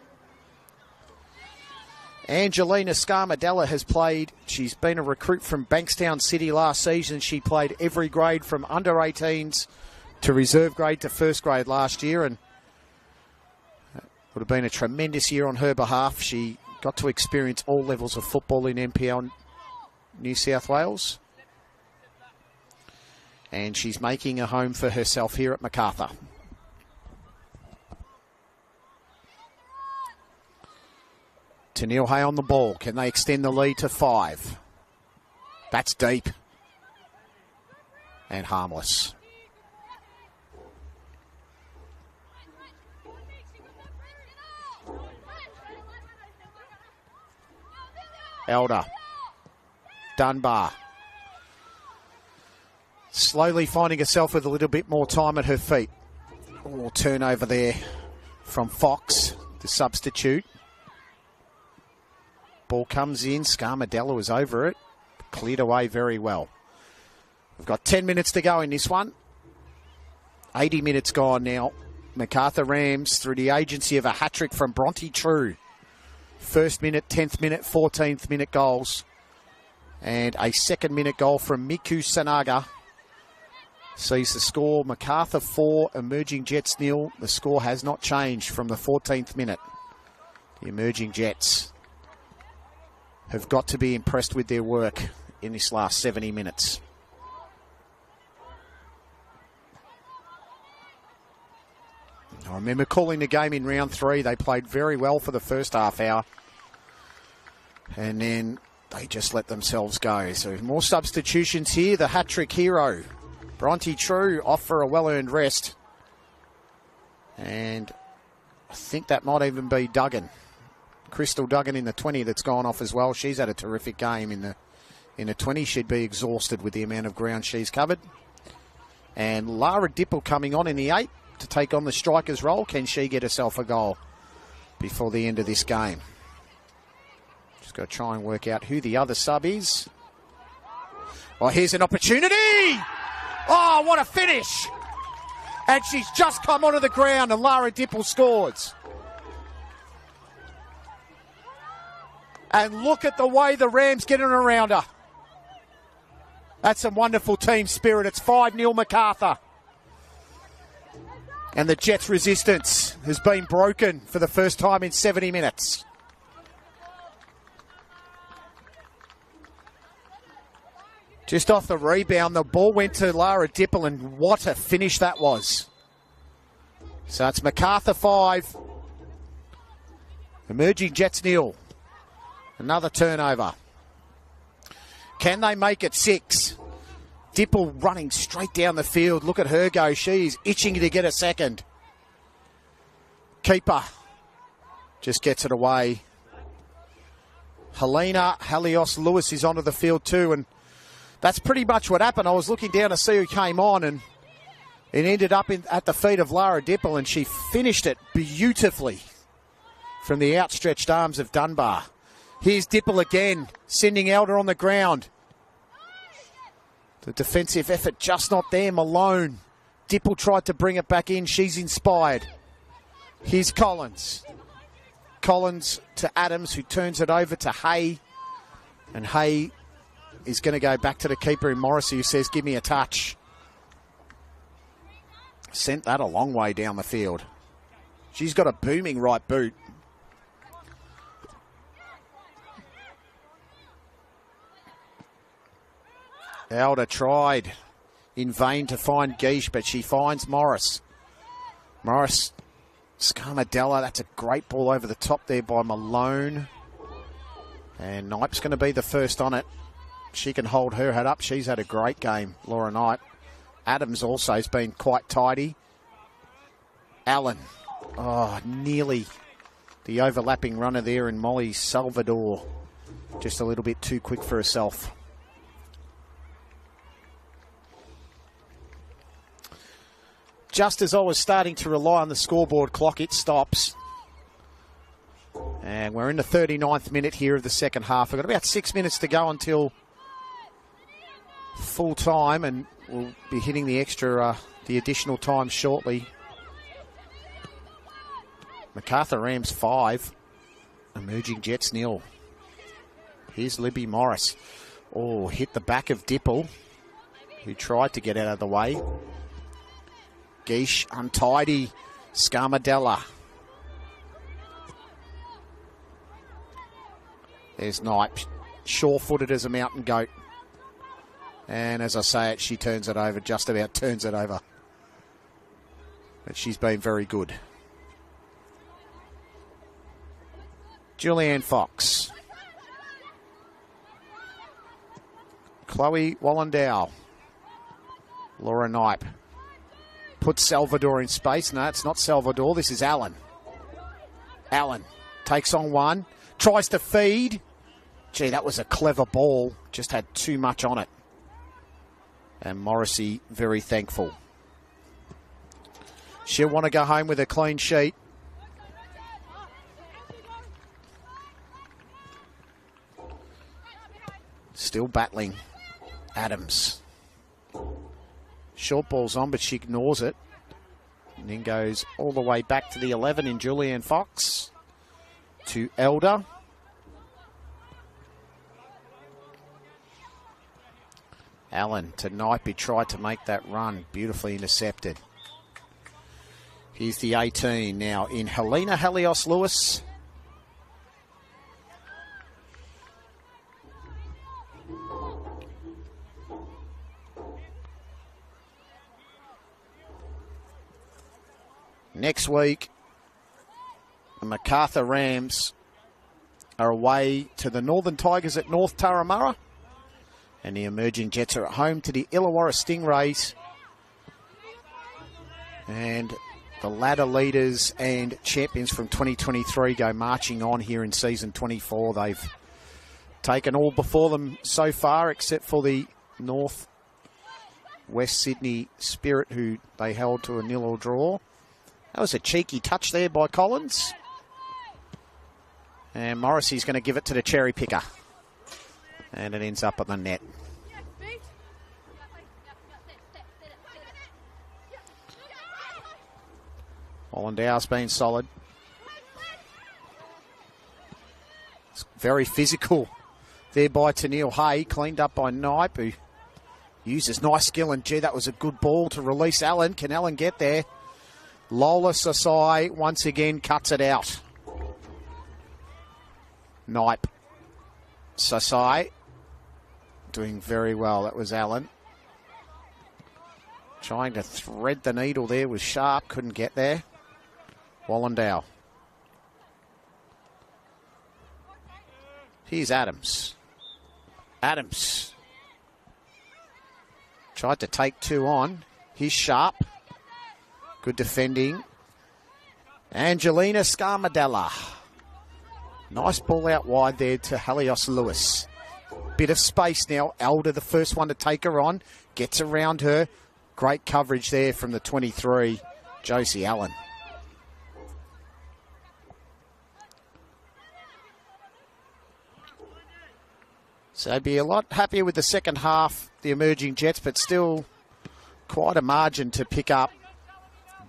Speaker 3: Angelina Scarmadella has played She's been a recruit from Bankstown City last season. She played every grade from under 18s to reserve grade to first grade last year, and it would have been a tremendous year on her behalf. She got to experience all levels of football in NPL New South Wales. And she's making a home for herself here at Macarthur. Tennille Hay on the ball. Can they extend the lead to 5? That's deep. And harmless. Elder. Dunbar. Slowly finding herself with a little bit more time at her feet. Oh, turnover there from Fox, the substitute. Ball comes in. Scarmadella was over it. Cleared away very well. We've got 10 minutes to go in this one. 80 minutes gone now. Macarthur Rams through the agency of a hat-trick from Bronte True. First minute, 10th minute, 14th minute goals. And a second minute goal from Miku Sanaga sees the score. Macarthur 4, Emerging Jets 0. The score has not changed from the 14th minute. The Emerging Jets have got to be impressed with their work in this last 70 minutes. I remember calling the game in round 3. They played very well for the first half hour. And then they just let themselves go. So more substitutions here. The hat-trick hero, Bronte True, off for a well-earned rest. And I think that might even be Duggan. Crystal Duggan in the 20 that's gone off as well. She's had a terrific game in the 20. She'd be exhausted with the amount of ground she's covered. And Lara Dipple coming on in the 8 to take on the striker's role. Can she get herself a goal before the end of this game? Just got to try and work out who the other sub is. Oh, here's an opportunity. Oh, what a finish. And she's just come onto the ground and Lara Dipple scores. And look at the way the Rams get in around her. That's some wonderful team spirit. It's 5-0 Macarthur. And the Jets' resistance has been broken for the first time in 70 minutes. Just off the rebound, the ball went to Lara Dipple, and what a finish that was. So it's Macarthur 5, Emerging Jets 0. Another turnover. Can they make it 6? Dipple running straight down the field. Look at her go. She's itching to get a second. Keeper just gets it away. Helena Halios Lewis is onto the field too, and that's pretty much what happened. I was looking down to see who came on, and it ended up at the feet of Lara Dipple, and she finished it beautifully from the outstretched arms of Dunbar. Here's Dipple again, sending Elder on the ground. The defensive effort just not there. Malone. Dipple tried to bring it back in. She's inspired. Here's Collins. Collins to Adams, who turns it over to Hay. And Hay is going to go back to the keeper in Morrissey, who says, give me a touch. Sent that a long way down the field. She's got a booming right boot. Elder tried in vain to find Guiche, but she finds Morris. Morris, Scarmadella, that's a great ball over the top there by Malone. And Knipe's going to be the first on it. She can hold her head up. She's had a great game, Laura Knipe. Adams also has been quite tidy. Allen, oh, nearly the overlapping runner there, and Molly Salvador just a little bit too quick for herself. Just as I was starting to rely on the scoreboard clock, it stops. And we're in the 39th minute here of the second half. We've got about 6 minutes to go until full time, and we'll be hitting the additional time shortly. Macarthur Rams 5, Emerging Jets 0. Here's Libby Morris. Oh, hit the back of Dipple, who tried to get out of the way. Geesh, untidy. Scarmadella. There's Knipe. Sure-footed as a mountain goat. And as I say it, she turns it over, just about turns it over. But she's been very good. Julianne Fox. Chloe Wallendow. Laura Knipe. Puts Salvador in space. No, it's not Salvador. This is Allen. Allen takes on one. Tries to feed. Gee, that was a clever ball. Just had too much on it. And Morrissey very thankful. She'll want to go home with a clean sheet. Still battling. Adams. Short ball's on, but she ignores it. And then goes all the way back to the 11 in Julianne Fox. To Elder. Allen to Knipe. He tried to make that run. Beautifully intercepted. Here's the 18 now in Helena Helios-Lewis. Next week, the Macarthur Rams are away to the Northern Tigers at North Turramurra. And the Emerging Jets are at home to the Illawarra Stingrays. And the ladder leaders and champions from 2023 go marching on here in season 24. They've taken all before them so far, except for the North West Sydney Spirit, who they held to a 0-0 draw. That was a cheeky touch there by Collins. And Morrissey's going to give it to the cherry picker. And it ends up on the net. Wallandow's been solid. It's very physical there by Tennille Hay. Cleaned up by Knipe, who uses nice skill. And gee, that was a good ball to release Allen. Can Allen get there? Lola Sasai once again cuts it out. Knipe. Sasai doing very well. That was Allen. Trying to thread the needle there was sharp. Couldn't get there. Wallendow. Here's Adams. Adams. Tried to take two on. Here's Sharp. Good defending. Angelina Scarmadella. Nice ball out wide there to Helios-Lewis. Bit of space now. Elder, the first one to take her on. Gets around her. Great coverage there from the 23, Josie Allen. So they'd be a lot happier with the second half, the Emerging Jets, but still quite a margin to pick up.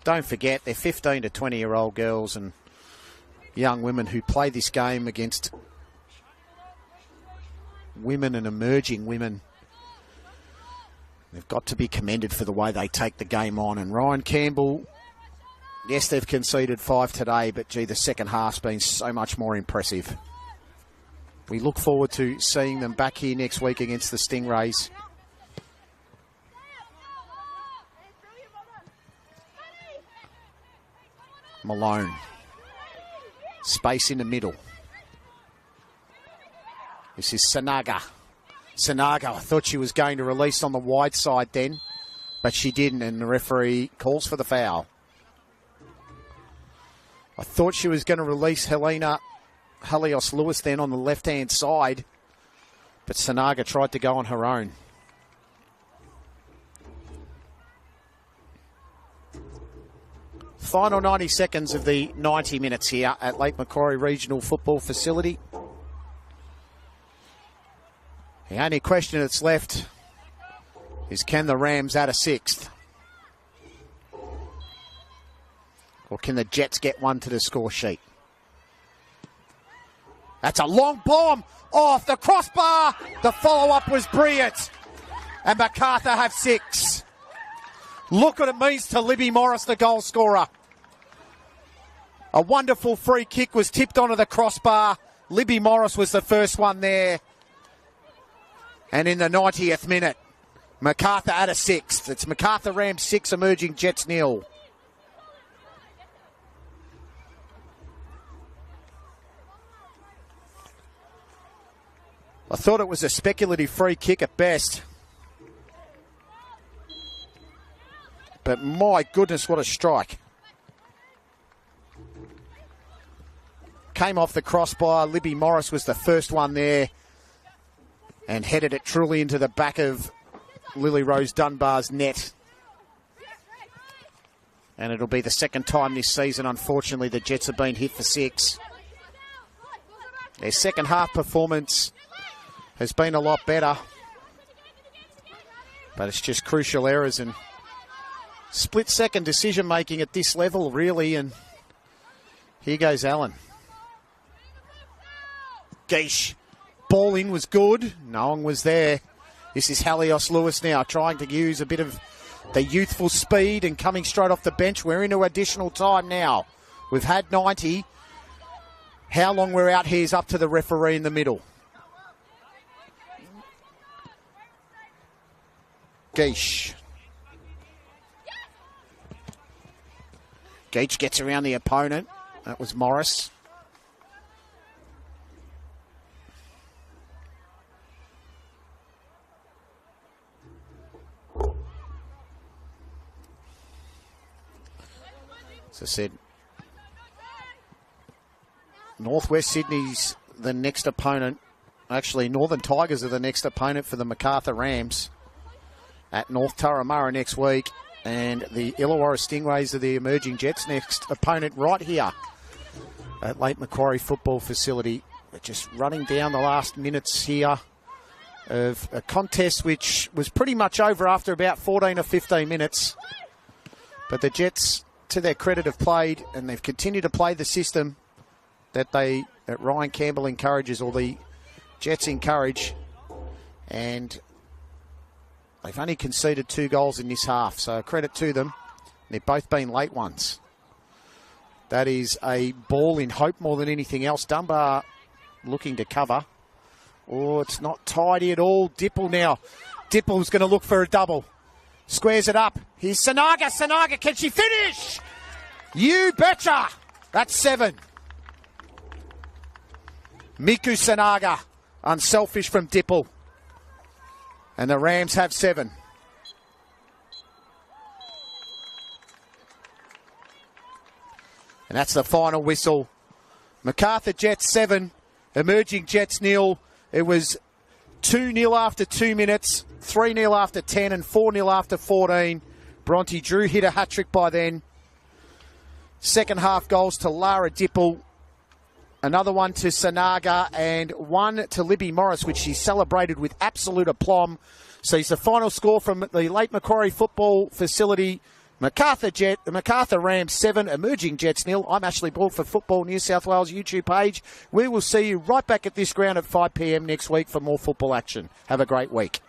Speaker 3: Don't forget, they're 15 to 20-year-old girls and young women who play this game against women and emerging women. They've got to be commended for the way they take the game on. And Ryan Campbell, yes, they've conceded 5 today, but gee, the second half's been so much more impressive. We look forward to seeing them back here next week against the Stingrays. Malone. Space in the middle. This is Sanaga. Sanaga, I thought she was going to release on the wide side then, but she didn't, and the referee calls for the foul. I thought she was going to release Helena Helios-Lewis then on the left-hand side, but Sanaga tried to go on her own. Final 90 seconds of the 90 minutes here at Lake Macquarie Regional Football Facility. The only question that's left is, can the Rams add a sixth? Or can the Jets get one to the score sheet? That's a long bomb off the crossbar. The follow-up was brilliant. And Macarthur have 6. Look what it means to Libby Morris, the goal scorer. A wonderful free kick was tipped onto the crossbar. Libby Morris was the first one there. And in the 90th minute, Macarthur at a 6th. It's Macarthur Rams 6, Emerging Jets 0. I thought it was a speculative free kick at best. But my goodness, what a strike. Came off the crossbar. Libby Morris was the first one there. And headed it truly into the back of Lily Rose Dunbar's net. And it'll be the second time this season, unfortunately, the Jets have been hit for 6. Their second half performance has been a lot better. But it's just crucial errors and split-second decision-making at this level, really. And here goes Allen. Geesh. Ball in was good. No one was there. This is Halios Lewis now trying to use a bit of the youthful speed and coming straight off the bench. We're into additional time now. We've had 90. How long we're out here is up to the referee in the middle. Geesh. Geach gets around the opponent. That was Morris. As I said, Northwest Sydney's the next opponent. Actually, Northern Tigers are the next opponent for the Macarthur Rams at North Turramurra next week. And the Illawarra Stingrays are the Emerging Jets' next opponent right here at Lake Macquarie Football Facility. We're just running down the last minutes here of a contest which was pretty much over after about 14 or 15 minutes. But the Jets, to their credit, have played, and they've continued to play the system that Ryan Campbell encourages, or the Jets encourage. And they've only conceded 2 goals in this half, so credit to them. They've both been late ones. That is a ball in hope more than anything else. Dunbar looking to cover. Oh, it's not tidy at all. Dipple now. Dipple's going to look for a double. Squares it up. Here's Sanaga. Sanaga, can she finish? You betcha. That's 7. Miku Sanaga, unselfish from Dipple. And the Rams have 7. And that's the final whistle. Macarthur Jets 7, Emerging Jets 0. It was 2-0 after 2 minutes, 3-0 after 10, and 4-0 after 14. Bronte Drew hit a hat-trick by then. Second half goals to Lara Dipple. Another one to Sanaga and one to Libby Morris, which she celebrated with absolute aplomb. So it's the final score from the Lake Macquarie Football Facility. Macarthur Rams 7, Emerging Jets 0. I'm Ashley Ball for Football New South Wales YouTube page. We will see you right back at this ground at 5 p.m. next week for more football action. Have a great week.